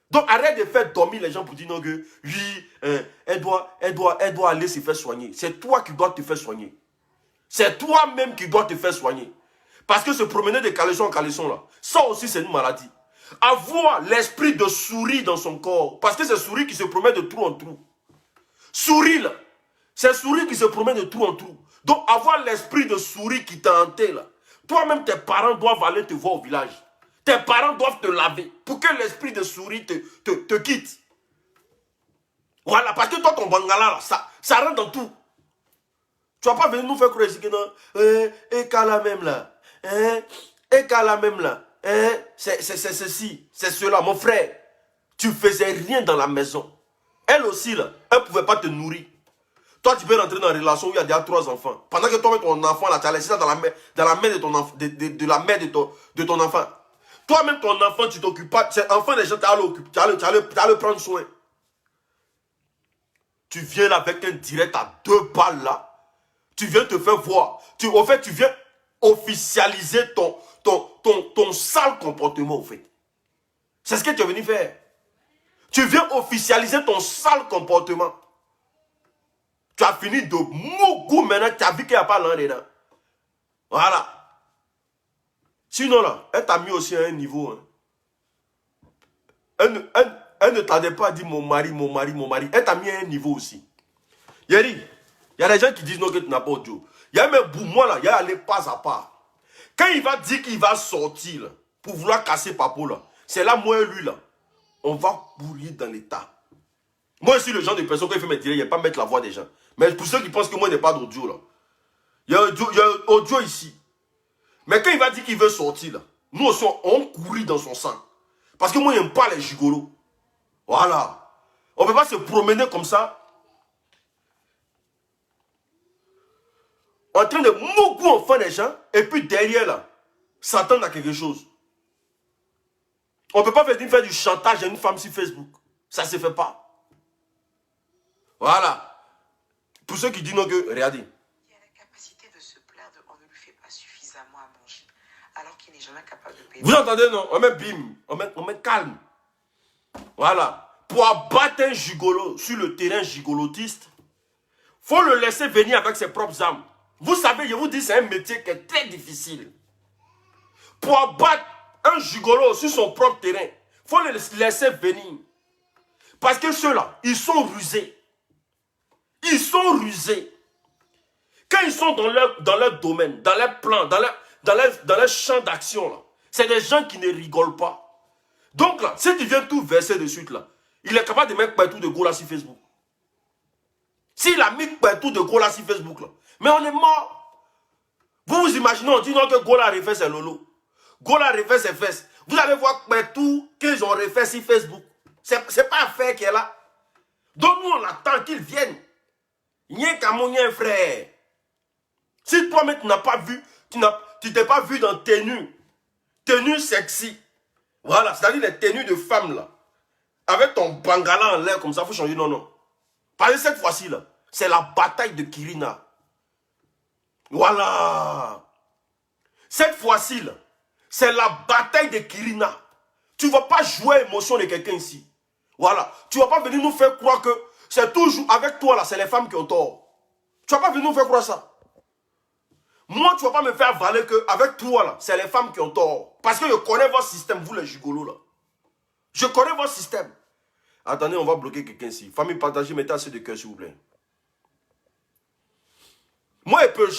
Donc arrête de faire dormir les gens pour dire non que oui, elle doit aller se faire soigner. C'est toi qui dois te faire soigner. C'est toi-même qui dois te faire soigner. Parce que se promener de caleçon en caleçon là, ça aussi c'est une maladie. Avoir l'esprit de souris dans son corps, parce que c'est souris qui se promène de trou en trou. Souris là, c'est souris qui se promène de trou en trou. Donc avoir l'esprit de souris qui t'a hanté là, toi-même tes parents doivent aller te voir au village. Tes parents doivent te laver pour que l'esprit de souris te quitte. Voilà, parce que toi ton bangala là, ça rentre dans tout. Tu vas pas venir nous faire croire ici que non, et qu'à la même là. Et qu'à la même là, c'est ceci, c'est cela. Mon frère, tu faisais rien dans la maison. Elle aussi, là, elle ne pouvait pas te nourrir. Toi, tu peux rentrer dans une relation où il y a déjà 3 enfants. Pendant que toi, ton enfant, là, tu as laissé ça dans la main de ton enfant, de la mère de ton enfant. Toi-même, ton enfant, tu t'occupes pas. C'est enfant des gens, tu as le prendre soin. Tu viens là avec un direct à 2 balles là. Tu viens te faire voir. En fait, tu viens officialiser ton sale comportement, en fait. C'est ce que tu es venu faire. Tu viens officialiser ton sale comportement. Tu as fini de mougou maintenant, tu as vu qu'il n'y a pas l'un dedans. Voilà. Sinon là, elle t'a mis aussi à un niveau. Hein. Elle ne t'avait pas dit mon mari, mon mari, mon mari. Elle t'a mis à un niveau aussi. Yeri, il y a des gens qui disent non que tu n'as pas audio. Il y a même pour moi là, il y a aller pas à pas. Quand il va dire qu'il va sortir là, pour vouloir casser Papo là, c'est là moi et lui là, on va pourrir dans l'état. Moi je suis le genre de personne qui fait mes directs, il n'y a pas mettre la voix des gens. Mais pour ceux qui pensent que moi il n'y a pas d'audio là, il y a audio ici. Mais quand il va dire qu'il veut sortir là, nous aussi on courit dans son sang. Parce que moi j'aime pas les gigolos. Voilà. On ne peut pas se promener comme ça. En train de mougou en fin des gens, et puis derrière là, s'attendre à quelque chose. On ne peut pas venir faire du chantage à une femme sur Facebook. Ça ne se fait pas. Voilà. Pour ceux qui disent non que, regardez. Il a la capacité de se plaindre, on ne lui fait pas suffisamment à manger, alors qu'il n'est jamais capable de payer. Vous entendez non? On met bim, on met calme. Voilà. Pour abattre un gigolo sur le terrain gigolotiste, il faut le laisser venir avec ses propres armes. Vous savez, je vous dis, c'est un métier qui est très difficile. Pour abattre un gigolo sur son propre terrain, il faut le laisser venir. Parce que ceux-là, ils sont rusés. Ils sont rusés. Quand ils sont dans leur domaine, dans leur plan, dans leur champ d'action, c'est des gens qui ne rigolent pas. Donc là, si tu viens tout verser de suite, là, il est capable de mettre partout de Gola sur Facebook. S'il a mis partout de Gola sur Facebook, là, mais on est mort. Vous vous imaginez, on dit non que Gola a refait ses lolo. Gola a refait ses fesses. Vous allez voir partout qu'ils ont refait sur Facebook. C'est pas affaire qui est là. Donc nous, on attend qu'ils viennent. Rien qu'à mon frère. Si toi-même tu n'as pas vu, tu t'es pas vu dans tenue sexy. Voilà, c'est-à-dire les tenues de femmes là. Avec ton bangala en l'air comme ça, il faut changer. Non, non. Parce que cette fois-ci là, c'est la bataille de Kirina. Voilà. Cette fois-ci là, c'est la bataille de Kirina. Tu ne vas pas jouer l'émotion de quelqu'un ici. Voilà. Tu ne vas pas venir nous faire croire que c'est toujours avec toi là, c'est les femmes qui ont tort. Tu ne vas pas venir nous faire croire ça. Moi, tu ne vas pas me faire avaler qu'avec toi, là, c'est les femmes qui ont tort. Parce que je connais votre système, vous les gigolos, là. Je connais votre système. Attendez, on va bloquer quelqu'un ici. Famille, partagez, mettez assez de cœur, s'il vous plaît. Moi, je ne peux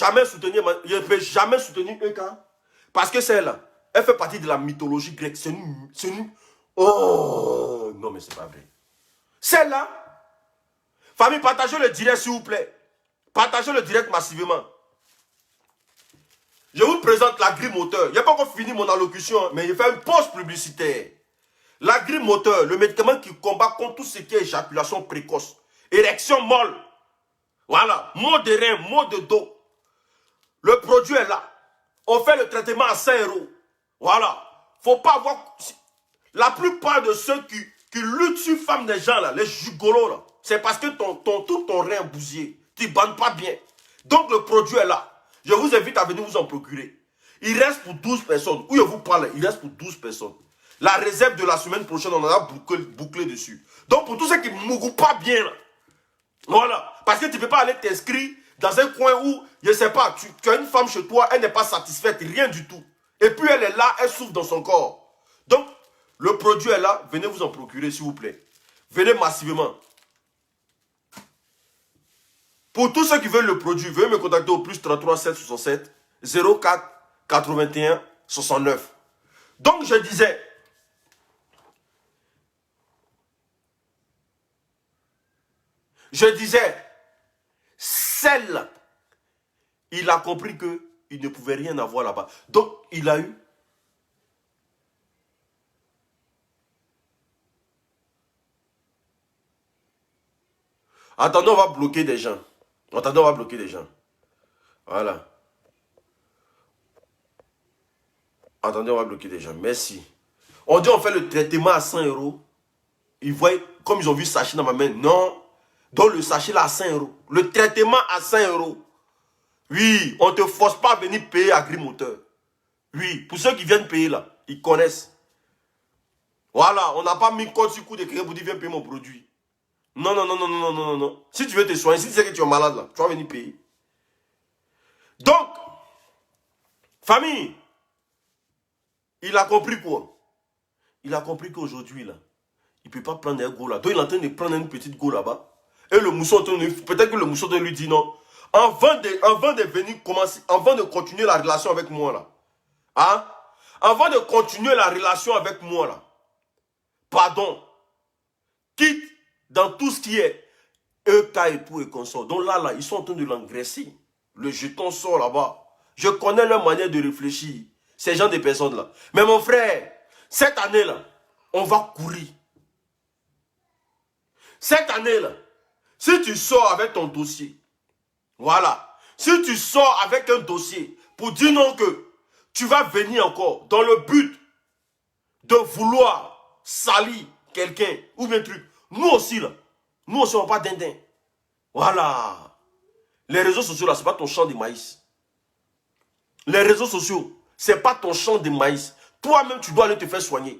jamais soutenir un cas. Parce que celle-là, elle fait partie de la mythologie grecque. C'est une... Oh, non, mais c'est pas vrai. Celle-là, famille, partagez le direct, s'il vous plaît. Partagez le direct massivement. Je vous présente la grille moteur. Je n'ai pas encore fini mon allocution, mais il fait une pause publicitaire. La grille moteur, le médicament qui combat contre tout ce qui est éjaculation précoce, érection molle, voilà, maux de rein, maux de dos. Le produit est là. On fait le traitement à 5 €. Voilà. Faut pas avoir... La plupart de ceux qui luttent sur femmes des gens, là, les gigolos, là, c'est parce que tout ton rein est bousillé. Tu ne bandes pas bien. Donc le produit est là. Je vous invite à venir vous en procurer. Il reste pour 12 personnes. Où je vous parle, il reste pour 12 personnes. La réserve de la semaine prochaine, on en a bouclé dessus. Donc pour tous ceux qui ne mourront pas bien, là, voilà. Parce que tu ne peux pas aller t'inscrire dans un coin où, je ne sais pas, tu as une femme chez toi, elle n'est pas satisfaite, rien du tout. Et puis elle est là, elle souffre dans son corps. Donc, le produit est là, venez vous en procurer s'il vous plaît. Venez massivement. Pour tous ceux qui veulent le produit, veuillez me contacter au plus 33 767 04 81 69. Donc je disais, celle, il a compris qu'il ne pouvait rien avoir là-bas. Donc il a eu. Attendez, on va bloquer des gens. Attendez, on va bloquer des gens. Voilà. Attendez, on va bloquer des gens. Merci. On dit on fait le traitement à 100 €. Ils voient, comme ils ont vu le sachet dans ma main. Non. Donc le sachet là à 5 €. Le traitement à 5 €. Oui, on ne te force pas à venir payer à Grimoteur. Oui, pour ceux qui viennent payer là, ils connaissent. Voilà, on n'a pas mis code sur coup de créer pour dire viens payer mon produit. Non, non, non, non, non, non, non, non. Si tu veux te soigner, si tu sais que tu es malade là, tu vas venir payer. Donc, famille, il a compris quoi? Il a compris qu'aujourd'hui là, il ne peut pas prendre un go là. Donc il est en train de prendre une petite go là-bas. Et le mousson, peut-être que le mousson lui dit non. Avant de venir commencer, avant de continuer la relation avec moi là. Hein? Avant de continuer la relation avec moi là. Pardon. Quitte dans tout ce qui est EK et tout et consort. Donc là, ils sont en train de l'engraisser. Le jeton sort là-bas. Je connais leur manière de réfléchir. Ces gens de personnes là. Mais mon frère, cette année là, on va courir. Cette année là, si tu sors avec ton dossier, voilà. Si tu sors avec un dossier pour dire non que tu vas venir encore dans le but de vouloir salir quelqu'un ou bien truc. Nous aussi là, nous aussi on va pas dindin. Voilà. Les réseaux sociaux là, c'est pas ton champ de maïs. Les réseaux sociaux, c'est pas ton champ de maïs. Toi-même, tu dois aller te faire soigner.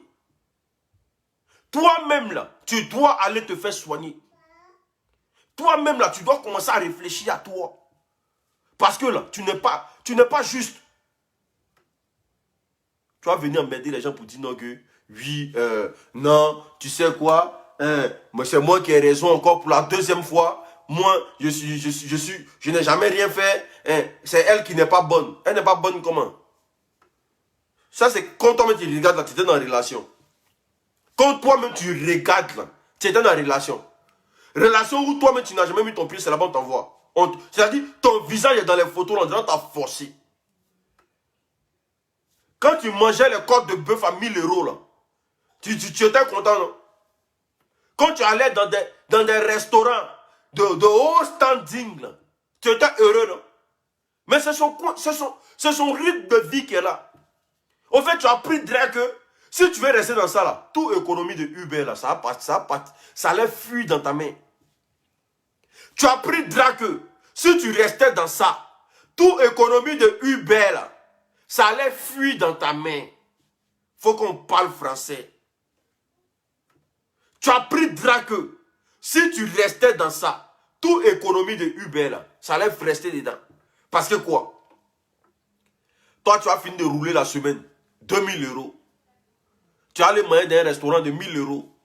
Toi-même là, tu dois aller te faire soigner. Toi-même là, tu dois commencer à réfléchir à toi. Parce que là, tu n'es pas juste. Tu vas venir emmerder les gens pour dire non que, oui, non, tu sais quoi, c'est moi qui ai raison encore pour la deuxième fois. Moi, je n'ai jamais rien fait. C'est elle qui n'est pas bonne. Elle n'est pas bonne comment? Ça, c'est quand toi-même tu regardes là, tu es dans la relation. Quand toi-même tu regardes là, tu es dans la relation. Relation où toi-même tu n'as jamais mis ton pied, c'est là-bas on t'envoie. C'est-à-dire, ton visage est dans les photos, on dirait que tu as forcé. Quand tu mangeais les côtes de bœuf à 1000 € là, tu étais content, non? Quand tu allais dans des restaurants de haut standing, là, tu étais heureux, non? Mais c'est son rythme de vie qui est là. Au fait, tu as pris direct que si tu veux rester dans ça, là, toute économie de Uber, là, ça allait fuir dans ta main. Tu as pris direct que si tu restais dans ça, toute économie de Uber, là, ça allait fuir dans ta main. Faut qu'on parle français. Tu as pris direct que si tu restais dans ça, toute économie de Uber, là, ça allait rester dedans. Parce que quoi? Toi, tu as fini de rouler la semaine. 2000 euros. Tu as les moyens d'un restaurant de 1000 euros.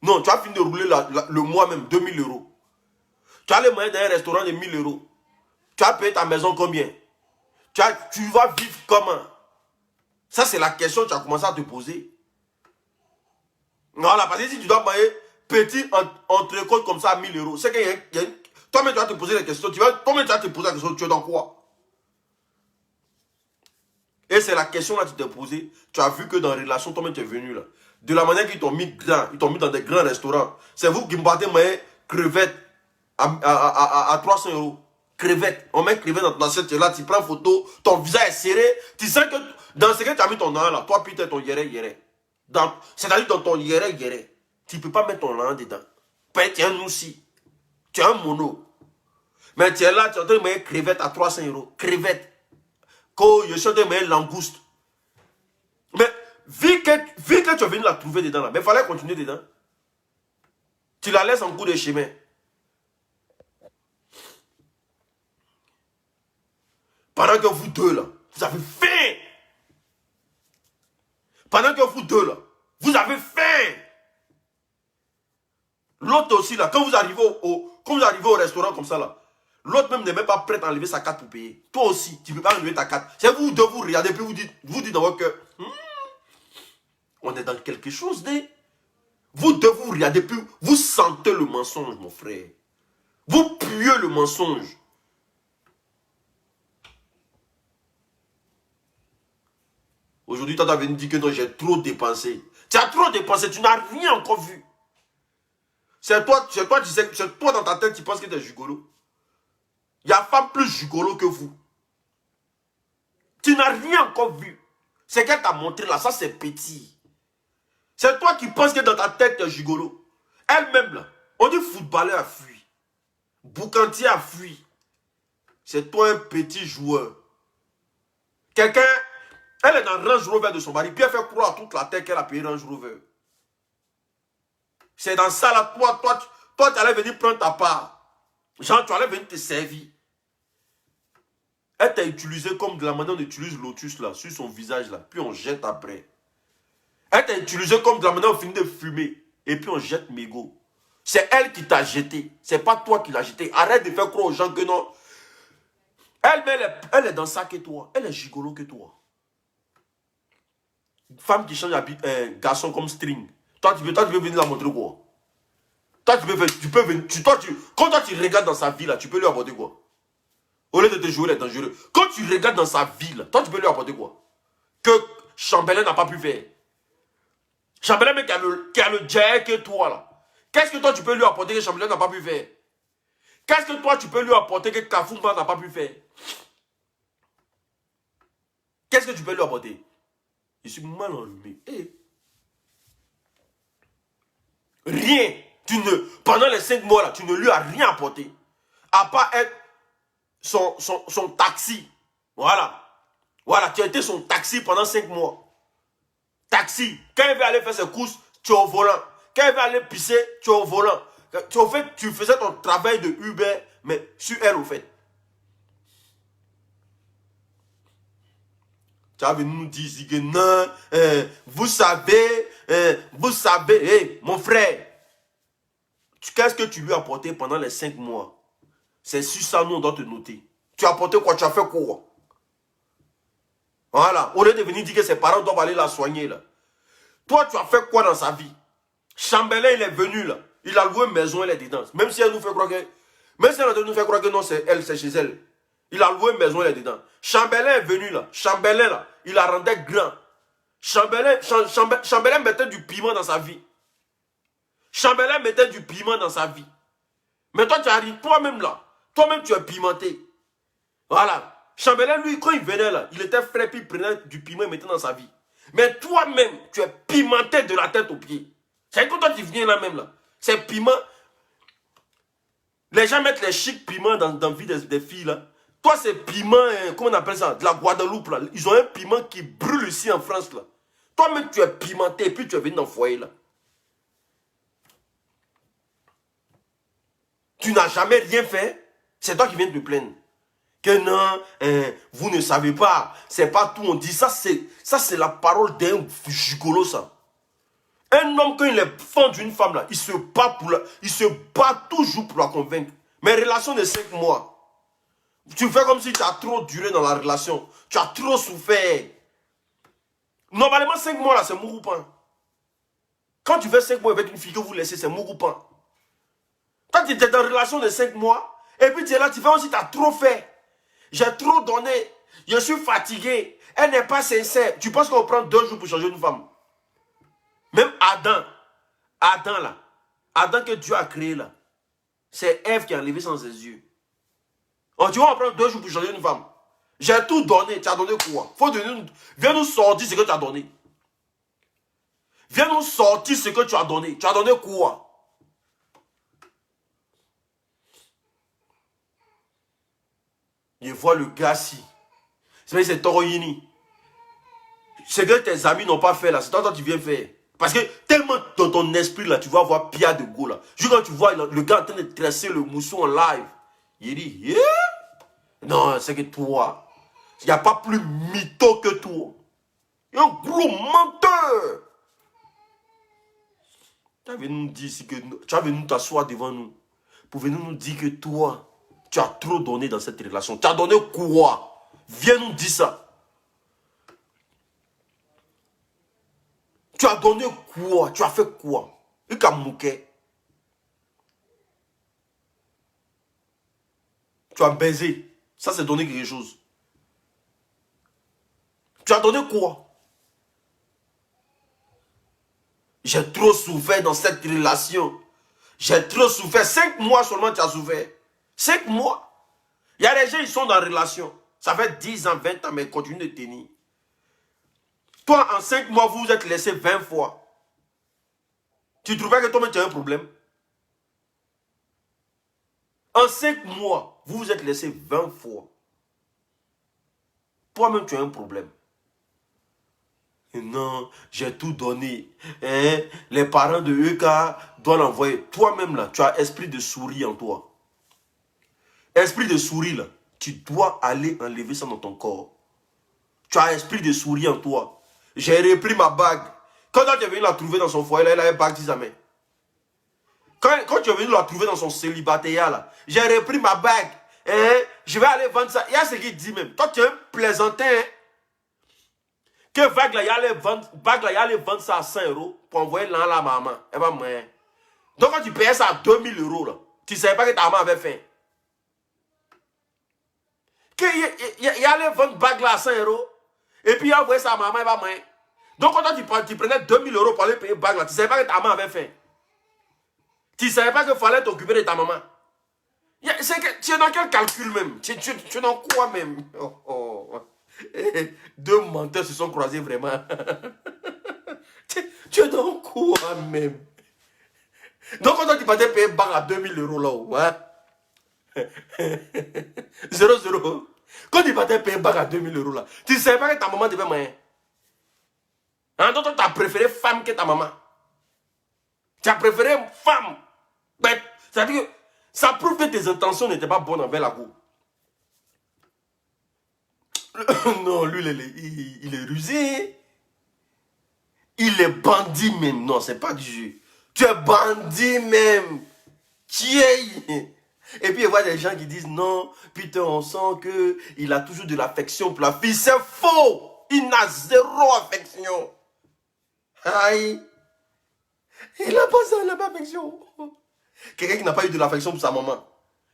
Non, tu as fini de rouler le mois même, 2000 euros. Tu as les moyens d'un restaurant de 1000 euros. Tu as payé ta maison combien? Tu vas vivre comment? Ça, c'est la question que tu as commencé à te poser. Voilà, parce que si tu dois payer petit entrecôte comme ça à 1000 euros, c'est que toi-même, tu vas te poser la question. Toi-même, tu vas te poser la question, tu es dans quoi? Et c'est la question là que tu t'es posée. Tu as vu que dans la relation, toi-même, tu es venu là. De la manière qu'ils t'ont mis grand, ils t'ont mis dans des grands restaurants. C'est vous qui me battez moyen crevettes à 300 euros. Crevettes. On met crevettes dans ton assiette, tu es là, tu prends photo, ton visage est serré. Tu sens que dans ce que tu as mis ton nom là, toi, Peter, ton yéré. C'est-à-dire dans ton yéré. Tu ne peux pas mettre ton nom dedans. Peut-être tu es un aussi. Tu es un mono. Mais tu es là, tu es en train de mettre crevettes à 300 euros. Crevettes. Quand je suis en train de mettre langouste. Mais vu que tu es venu la trouver dedans là, mais il fallait continuer dedans. Tu la laisses en cours de chemin. Pendant que vous deux là, vous avez faim. Pendant que vous deux là, vous avez faim. L'autre aussi là, quand vous arrivez au restaurant comme ça là, l'autre même n'est même pas prêt à enlever sa carte pour payer. Toi aussi, tu ne peux pas enlever ta carte. C'est vous deux, vous regardez, puis vous dites dans votre cœur, on est dans quelque chose de... Vous deux, vous regardez, puis vous sentez le mensonge, mon frère. Vous puez le mensonge. Aujourd'hui, toi, tu as venu dire que non, j'ai trop dépensé. Tu as trop dépensé, tu n'as rien encore vu. C'est toi, dans ta tête, tu penses que tu es gigolo. Il y a femme plus gigolo que vous. Tu n'as rien encore vu. C'est qu'elle t'a montré là, ça c'est petit. C'est toi qui penses que dans ta tête, tu es gigolo. Elle-même là, on dit footballeur a fui. Boucantier a fui. C'est toi un petit joueur. Quelqu'un, elle est dans le Range Rover de son mari, puis elle fait croire à toute la terre qu'elle a payé Range Rover. C'est dans ça là, toi tu allais venir prendre ta part. Genre, tu allais venir te servir. Elle t'a utilisé comme de la manière dont on utilise Lotus là, sur son visage là, puis on jette après. Elle t'a utilisé comme de la manière dont on finit de fumer, et puis on jette mégot. C'est elle qui t'a jeté, c'est pas toi qui l'as jeté. Arrête de faire croire aux gens que non. Elle est dans ça que toi, elle est gigolo que toi. Une femme qui change un garçon comme string. Toi, tu veux venir la montrer quoi? Toi, tu peux venir. Quand toi, tu regardes dans sa vie, là, tu peux lui apporter quoi? Au lieu de te jouer les dangereux. Quand tu regardes dans sa vie, là, toi, tu peux lui apporter quoi? Que Chambellan n'a pas pu faire. Chambellan, mais qui a le jet que toi, là. Qu'est-ce que toi, tu peux lui apporter que Chambellan n'a pas pu faire? Qu'est-ce que toi, tu peux lui apporter que Kafoumba n'a pas pu faire? Qu'est-ce que tu peux lui apporter? Je suis mal enrhumé. Hey. Rien. Pendant les 5 mois là, tu ne lui as rien apporté. À part être son taxi. Voilà. Voilà, tu as été son taxi pendant 5 mois. Taxi. Quand il veut aller faire ses courses, tu es au volant. Quand il veut aller pisser, tu es au volant. Tu faisais ton travail de Uber, mais sur elle au fait. Tu as venu nous dire que non, vous savez, hey, mon frère, qu'est-ce que tu lui as apporté pendant les 5 mois? C'est sur ça, nous, on doit te noter. Tu as apporté quoi? Tu as fait quoi? Voilà. Au lieu de venir dire que ses parents doivent aller la soigner, là. Toi, tu as fait quoi dans sa vie? Chambellan, il est venu, là. Il a loué une maison, elle est dedans. Même si elle nous fait croire que... Même si elle nous fait croire que non, c'est elle, c'est chez elle. Il a loué une maison, elle est dedans. Chambellan est venu, là. Chambellan, là, il la rendait grand. Chambellan mettait du piment dans sa vie. Chambellan mettait du piment dans sa vie. Mais toi, tu arrives, toi-même là. Toi-même, tu es pimenté. Voilà. Chambellan, lui, quand il venait là, il était frais, puis il prenait du piment et mettait dans sa vie. Mais toi-même, tu es pimenté de la tête aux pieds. C'est quand toi, tu viens là même là. C'est piment. Les gens mettent les chics piments dans la vie des filles là. Toi, c'est piment, comment on appelle ça? De la Guadeloupe là. Ils ont un piment qui brûle ici en France là. Toi-même, tu es pimenté et puis tu es venu dans le foyer là. Tu n'as jamais rien fait. C'est toi qui viens de te plaindre. Que non, vous ne savez pas. C'est pas tout. On dit ça, c'est la parole d'un gigolo, ça. Un homme, quand il est fan d'une femme, là, il se bat toujours pour la convaincre. Mais relation de 5 mois. Tu fais comme si tu as trop duré dans la relation. Tu as trop souffert. Normalement, 5 mois, là, c'est mouroupan. Quand tu fais 5 mois avec une fille que vous laissez, c'est mouroupan. Quand tu étais dans une relation de 5 mois, et puis tu es là, tu fais aussi, tu as trop fait. J'ai trop donné. Je suis fatigué. Elle n'est pas sincère. Tu penses qu'on prend 2 jours pour changer une femme? Même Adam là, Adam que Dieu a créé là, c'est Ève qui a enlevé sans ses yeux. Oh, tu vas en prendre 2 jours pour changer une femme. J'ai tout donné. Tu as donné quoi? Viens nous sortir ce que tu as donné. Viens nous sortir ce que tu as donné. Tu as donné quoi? Je vois le gars si. C'est Toroyini. Ce que tes amis n'ont pas fait là, c'est toi tu viens faire. Parce que tellement dans ton esprit là, tu vas voir Pia de Go là. Juste quand tu vois le gars en train de tresser le mousseau en live, il dit, yeah? Non, c'est que toi, il n'y a pas plus mytho que toi. Il y a un gros menteur. Tu as venu nous dire ici que tu as venu t'asseoir devant nous pour venir nous dire que toi, tu as trop donné dans cette relation. Tu as donné quoi? Viens nous dire ça. Tu as donné quoi? Tu as fait quoi? Tu as baisé. Ça, c'est donner quelque chose. Tu as donné quoi? J'ai trop souffert dans cette relation. J'ai trop souffert. 5 mois seulement tu as souffert. 5 mois. Il y a des gens, ils sont dans la relation. Ça fait 10 ans, 20 ans, mais ils continuent de tenir. Toi, en 5 mois, vous vous êtes laissé 20 fois. Tu trouvais que toi-même, tu as un problème? En 5 mois, vous vous êtes laissé 20 fois. Toi-même, tu as un problème. Et non, j'ai tout donné. Hein? Les parents de EK doivent l'envoyer. Toi-même, là, tu as esprit de souris en toi. Esprit de souris, là, tu dois aller enlever ça dans ton corps. Tu as esprit de souris en toi. J'ai repris ma bague. Quand tu es venu la trouver dans son foyer, là, elle a une bague jamais. Quand tu es venu la trouver dans son célibataire, là, j'ai repris ma bague. Hein? Je vais aller vendre ça. Il y a ce qu'il dit même. Toi, tu es un plaisantin. Hein? Que vague là, il allait vendre ça à 100 € pour envoyer là à la maman. Eh ben, moi. Donc, quand tu payais ça à 2000 €, là, tu ne savais pas que ta maman avait faim. Il allait vendre bague là à 100 € et puis il a envoyé ça à maman. Eh ben, moi. Donc, quand tu prenais 2000 € pour aller payer bague là, tu ne savais pas que ta maman avait faim. Tu ne savais pas qu'il fallait t'occuper de ta maman. C'est que tu es dans quel calcul même? Tu es dans quoi même? Deux menteurs se sont croisés vraiment. Tu es dans quoi même? Donc quand tu partais payer bague à 2000 € là-haut, hein? 0-0. Quand tu partais payer bague à 2000 € là, tu ne savais pas que ta maman devait moyen. Hein? Donc tu as préféré femme que ta maman. Tu as préféré femme. C'est-à-dire que ça prouve que tes intentions n'étaient pas bonnes envers la cour. Non, lui, il est rusé. Il est bandit même. Non, c'est pas du jeu. Tu es bandit même. Tu es... Et puis, il y a des gens qui disent non, putain, on sent qu'il a toujours de l'affection pour la fille. C'est faux. Il n'a zéro affection. Aïe. Il n'a pas ça, il n'a pas d'affection. Quelqu'un qui n'a pas eu de l'affection pour sa maman.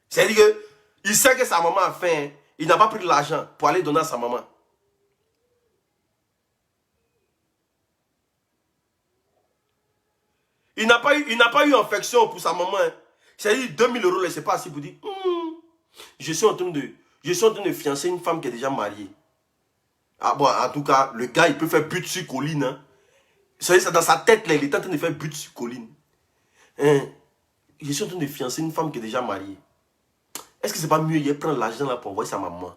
C'est-à-dire qu'il sait que sa maman a faim. Il n'a pas pris de l'argent pour aller donner à sa maman. Il n'a pas eu affection pour sa maman. C'est-à-dire 2000 €, là, c'est pas assez pour dire je suis en train de fiancer une femme qui est déjà mariée. Ah bon, en tout cas, le gars, il peut faire but sur colline. Hein. C'est dans sa tête, là, il est en train de faire but sur colline. Hein? Je suis en train de fiancer une femme qui est déjà mariée. Est-ce que c'est pas mieux, il prend l'argent là pour envoyer sa maman?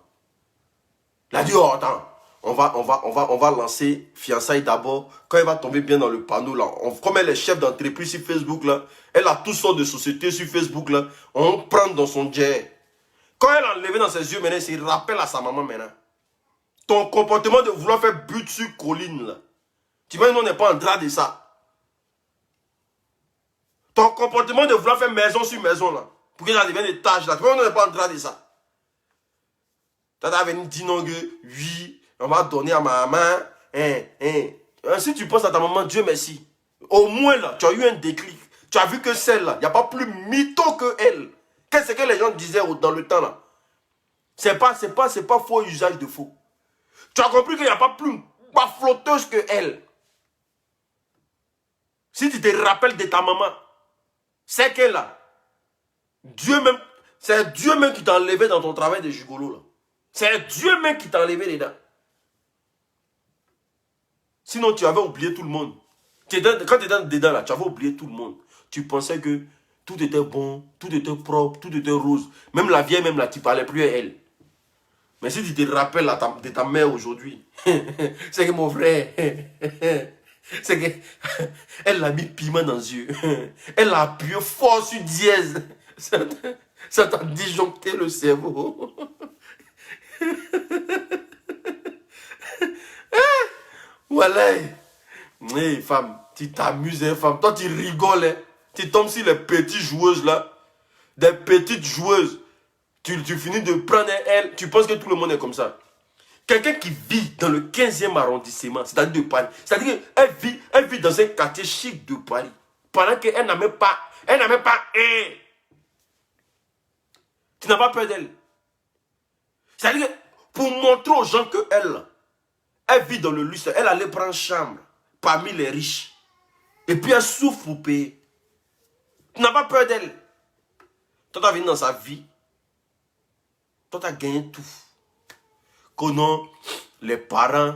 Il a dit, oh attends, on va lancer fiançailles d'abord. Quand elle va tomber bien dans le panneau là, comme elle est chef d'entreprise sur Facebook là, elle a toutes sortes de sociétés sur Facebook là, on prend dans son jet. Quand elle a enlevé dans ses yeux, maintenant, il se rappelle à sa maman maintenant. Ton comportement de vouloir faire but sur colline, là. Tu vois, nous, on n'est pas en train de ça. Ton comportement de vouloir faire maison sur maison, là. Pour que ça devienne des tâches, là. Tu vois, on n'est pas en train de ça. Tu as venu dire non, que oui, on va donner à ma maman. Si tu penses à ta maman, Dieu merci. Au moins, là, tu as eu un déclic. Tu as vu que celle-là, il n'y a pas plus mytho que elle. Qu'est-ce que les gens disaient dans le temps, là? C'est pas faux usage de faux. Tu as compris qu'il n'y a pas plus flotteuse que elle. Si tu te rappelles de ta maman, c'est qu'elle là. C'est Dieu même qui t'a enlevé dans ton travail de gigolo là. C'est Dieu même qui t'a enlevé dedans. Sinon tu avais oublié tout le monde. Quand tu étais dedans là, tu avais oublié tout le monde. Tu pensais que tout était bon, tout était propre, tout était rose. Même la vieille, même là, tu ne parlais plus à elle. Mais si tu te rappelles de ta mère aujourd'hui, c'est que mon frère, c'est que elle a mis piment dans les yeux. Elle a appuyé fort sur dièse. Ça t'a disjoncté le cerveau. Voilà. Hey, femme, tu t'amuses, hein, femme. Toi, tu rigoles. Hein. Tu tombes sur les petites joueuses là. Des petites joueuses. Tu finis de prendre elle. Tu penses que tout le monde est comme ça. Quelqu'un qui vit dans le 15e arrondissement, c'est-à-dire de Paris. C'est-à-dire qu'elle vit dans un quartier chic de Paris. Pendant qu'elle n'a même pas. Tu n'as pas peur d'elle. C'est-à-dire que pour montrer aux gens elle vit dans le luxe, elle allait prendre chambre parmi les riches. Et puis elle souffre pour payer. Tu n'as pas peur d'elle. Toi, tu as venu dans sa vie. Toi, tu as gagné tout. Que non, les parents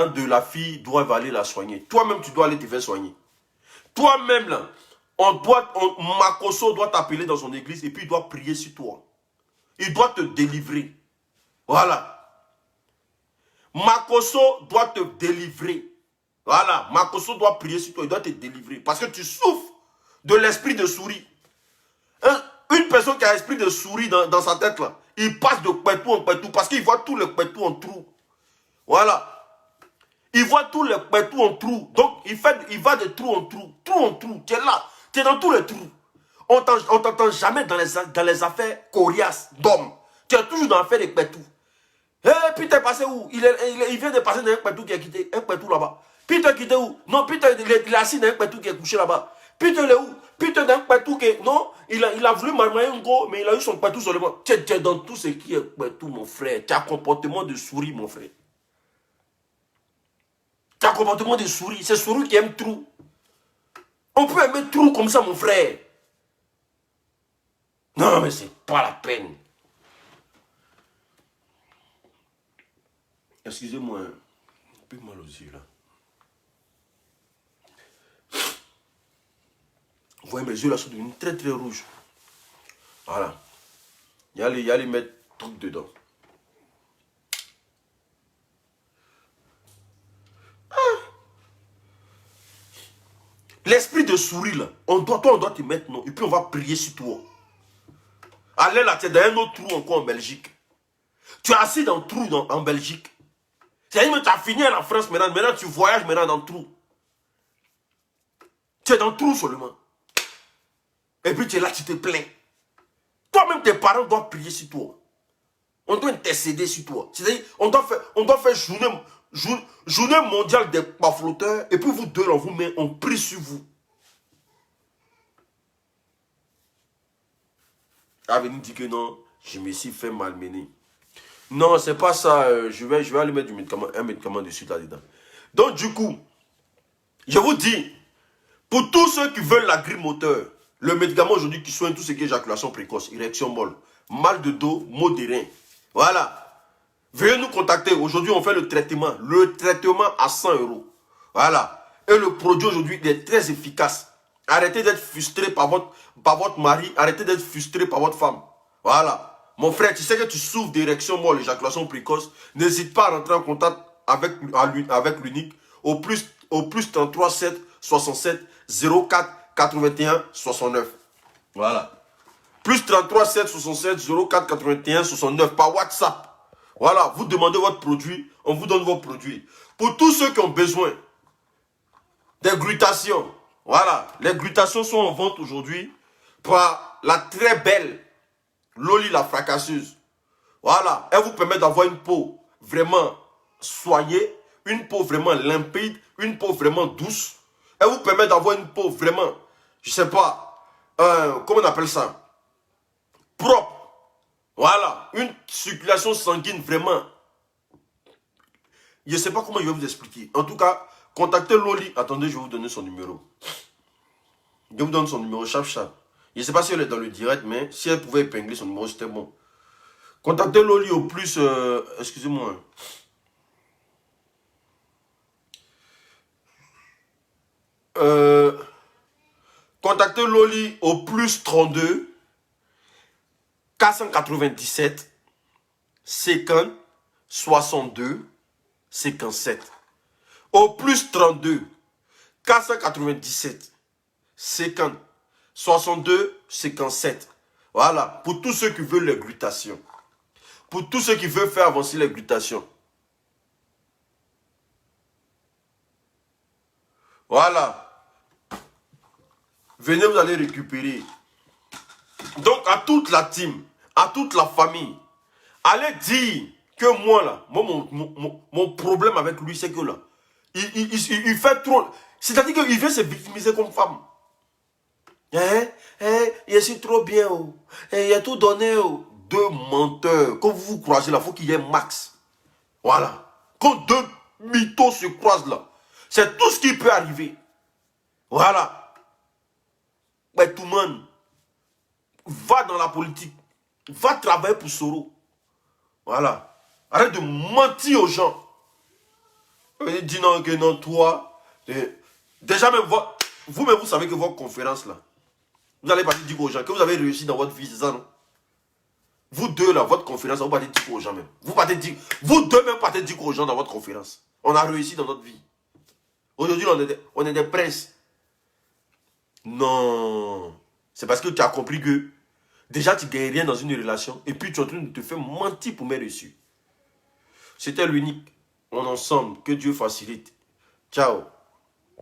de la fille doivent aller la soigner. Toi-même, tu dois aller te faire soigner. Toi-même, là, Makoso doit t'appeler dans son église et puis il doit prier sur toi. Il doit te délivrer. Voilà. Makoso doit te délivrer. Voilà. Makoso doit prier sur toi. Il doit te délivrer. Parce que tu souffres de l'esprit de souris. Une personne qui a l'esprit de souris dans sa tête, là, il passe de pétou en pétou parce qu'il voit tout le pétou en trou. Voilà. Il voit tout le pétou en trou. Donc, il va de trou en trou. Trou en trou. Tu es là. Tu es dans tous les trous. On ne t'entend jamais dans les affaires coriaces d'hommes. Tu es toujours dans l'affaire des pétous. Et puis tu es passé où? Il vient de passer dans un pétou qui est quitté. Un pétou là-bas. Puis tu es quitté où? Non, puis il est assis dans un pétou qui est couché là-bas. Puis tu es où? Puis tu es dans un pétou qui est... Non, il a voulu marmailler un gros, mais il a eu son pétou seulement. Tu es dans tout ce qui est pétou, mon frère. Tu as un comportement de souris, mon frère. Tu as un comportement de souris. C'est souris qui aime trou. On peut aimer trou comme ça, mon frère. Non, mais c'est pas la peine. Excusez-moi. Un peu mal aux yeux, là. Vous voyez, mes yeux, là, sont devenus très, très rouges. Voilà. Il y a les mettre trucs dedans. L'esprit de souris, là, on doit te mettre, non. Et puis, on va prier sur toi. Allez, là, tu es dans un autre trou encore en Belgique. Tu es assis dans le trou en Belgique. C'est-à-dire que tu as fini en France maintenant. Maintenant, tu voyages maintenant dans le trou. Tu es dans le trou seulement. Et puis, tu es là, tu te plains. Toi-même, tes parents doivent prier sur toi. On doit intercéder sur toi. C'est-à-dire, on doit faire journée mondiale des flotteurs. Et puis, vous deux, là, on prie sur vous. Ah, venez dire que non, je me suis fait malmener. Non, c'est pas ça. Je vais aller mettre un médicament dessus là-dedans. Donc, du coup, je vous dis, pour tous ceux qui veulent la grippe moteur, le médicament aujourd'hui qui soigne tout ce qui est éjaculation précoce, érection molle, mal de dos, maux de rein. Voilà. Veuillez nous contacter. Aujourd'hui, on fait le traitement. Le traitement à 100 €. Voilà. Et le produit aujourd'hui est très efficace. Arrêtez d'être frustré par votre mari. Arrêtez d'être frustré par votre femme. Voilà. Mon frère, tu sais que tu souffres d'érection molle, éjaculation précoce. N'hésite pas à rentrer en contact avec l'unique au plus 33 7 67 04 81 69. Voilà. Plus 33 7 67 04 81 69 par WhatsApp. Voilà, vous demandez votre produit, on vous donne vos produits. Pour tous ceux qui ont besoin des glutations, voilà, les glutations sont en vente aujourd'hui par la très belle Loli la fracasseuse. Voilà, elle vous permet d'avoir une peau vraiment soignée, une peau vraiment limpide, une peau vraiment douce. Elle vous permet d'avoir une peau vraiment, je sais pas, comment on appelle ça, propre. Voilà, une circulation sanguine vraiment. Je ne sais pas comment je vais vous expliquer. En tout cas, contactez Loli. Attendez, je vais vous donner son numéro. Je vous donne son numéro, chap. Je ne sais pas si elle est dans le direct, mais si elle pouvait épingler son numéro, c'était bon. Contactez Loli au plus... excusez-moi. Contactez Loli au plus 32 497 50 62 57. Au plus 32 497 50 62 57. Voilà, pour tous ceux qui veulent les glutations. Pour tous ceux qui veulent faire avancer les glutations. Voilà. Venez, vous allez récupérer. Donc, à toute la team, à toute la famille, allez dire que moi, là, mon problème avec lui, c'est que là, il fait trop. C'est-à-dire qu'il veut se victimiser comme femme. Je suis trop bien. Oh. Il a tout donné. Oh. Deux menteurs. Quand vous vous croisez là, il faut qu'il y ait max. Voilà. Quand deux mythos se croisent là, c'est tout ce qui peut arriver. Voilà. Mais tout le monde va dans la politique. Va travailler pour Soro. Voilà. Arrête de mentir aux gens. Dis non, que non, toi. Déjà, même vous-même, vous savez que votre conférence là, vous allez pas dire aux gens que vous avez réussi dans votre vie, c'est ça, non? Vous deux là, votre conférence, vous partez dire aux gens même. Vous deux même partez dire aux gens dans votre conférence. On a réussi dans notre vie. Aujourd'hui, on est des princes. Non. C'est parce que tu as compris que déjà tu ne gagnes rien dans une relation et puis tu es en train de te faire mentir pour mes reçus. C'était l'unique. On ensemble. Que Dieu facilite. Ciao.